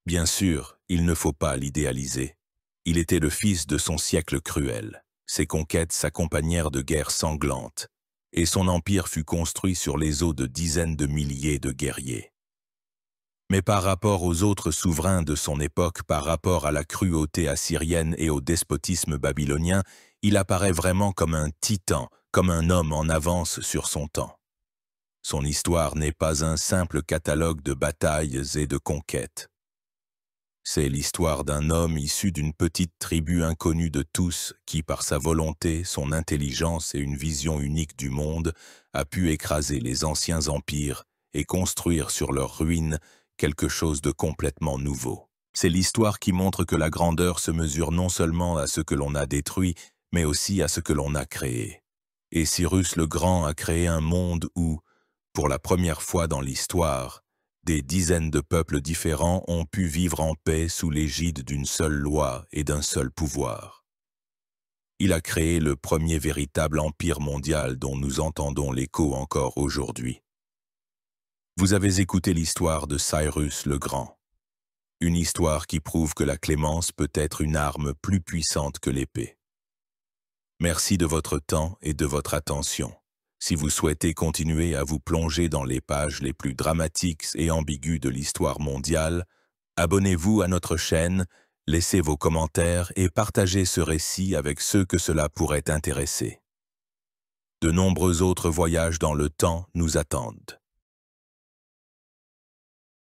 Bien sûr, il ne faut pas l'idéaliser. Il était le fils de son siècle cruel. Ses conquêtes s'accompagnèrent de guerres sanglantes, et son empire fut construit sur les os de dizaines de milliers de guerriers. Mais par rapport aux autres souverains de son époque, par rapport à la cruauté assyrienne et au despotisme babylonien, il apparaît vraiment comme un titan, comme un homme en avance sur son temps. Son histoire n'est pas un simple catalogue de batailles et de conquêtes. C'est l'histoire d'un homme issu d'une petite tribu inconnue de tous qui, par sa volonté, son intelligence et une vision unique du monde, a pu écraser les anciens empires et construire sur leurs ruines quelque chose de complètement nouveau. C'est l'histoire qui montre que la grandeur se mesure non seulement à ce que l'on a détruit, mais aussi à ce que l'on a créé. Et Cyrus le Grand a créé un monde où, pour la première fois dans l'histoire, des dizaines de peuples différents ont pu vivre en paix sous l'égide d'une seule loi et d'un seul pouvoir. Il a créé le premier véritable empire mondial dont nous entendons l'écho encore aujourd'hui. Vous avez écouté l'histoire de Cyrus le Grand. Une histoire qui prouve que la clémence peut être une arme plus puissante que l'épée. Merci de votre temps et de votre attention. Si vous souhaitez continuer à vous plonger dans les pages les plus dramatiques et ambiguës de l'histoire mondiale, abonnez-vous à notre chaîne, laissez vos commentaires et partagez ce récit avec ceux que cela pourrait intéresser. De nombreux autres voyages dans le temps nous attendent.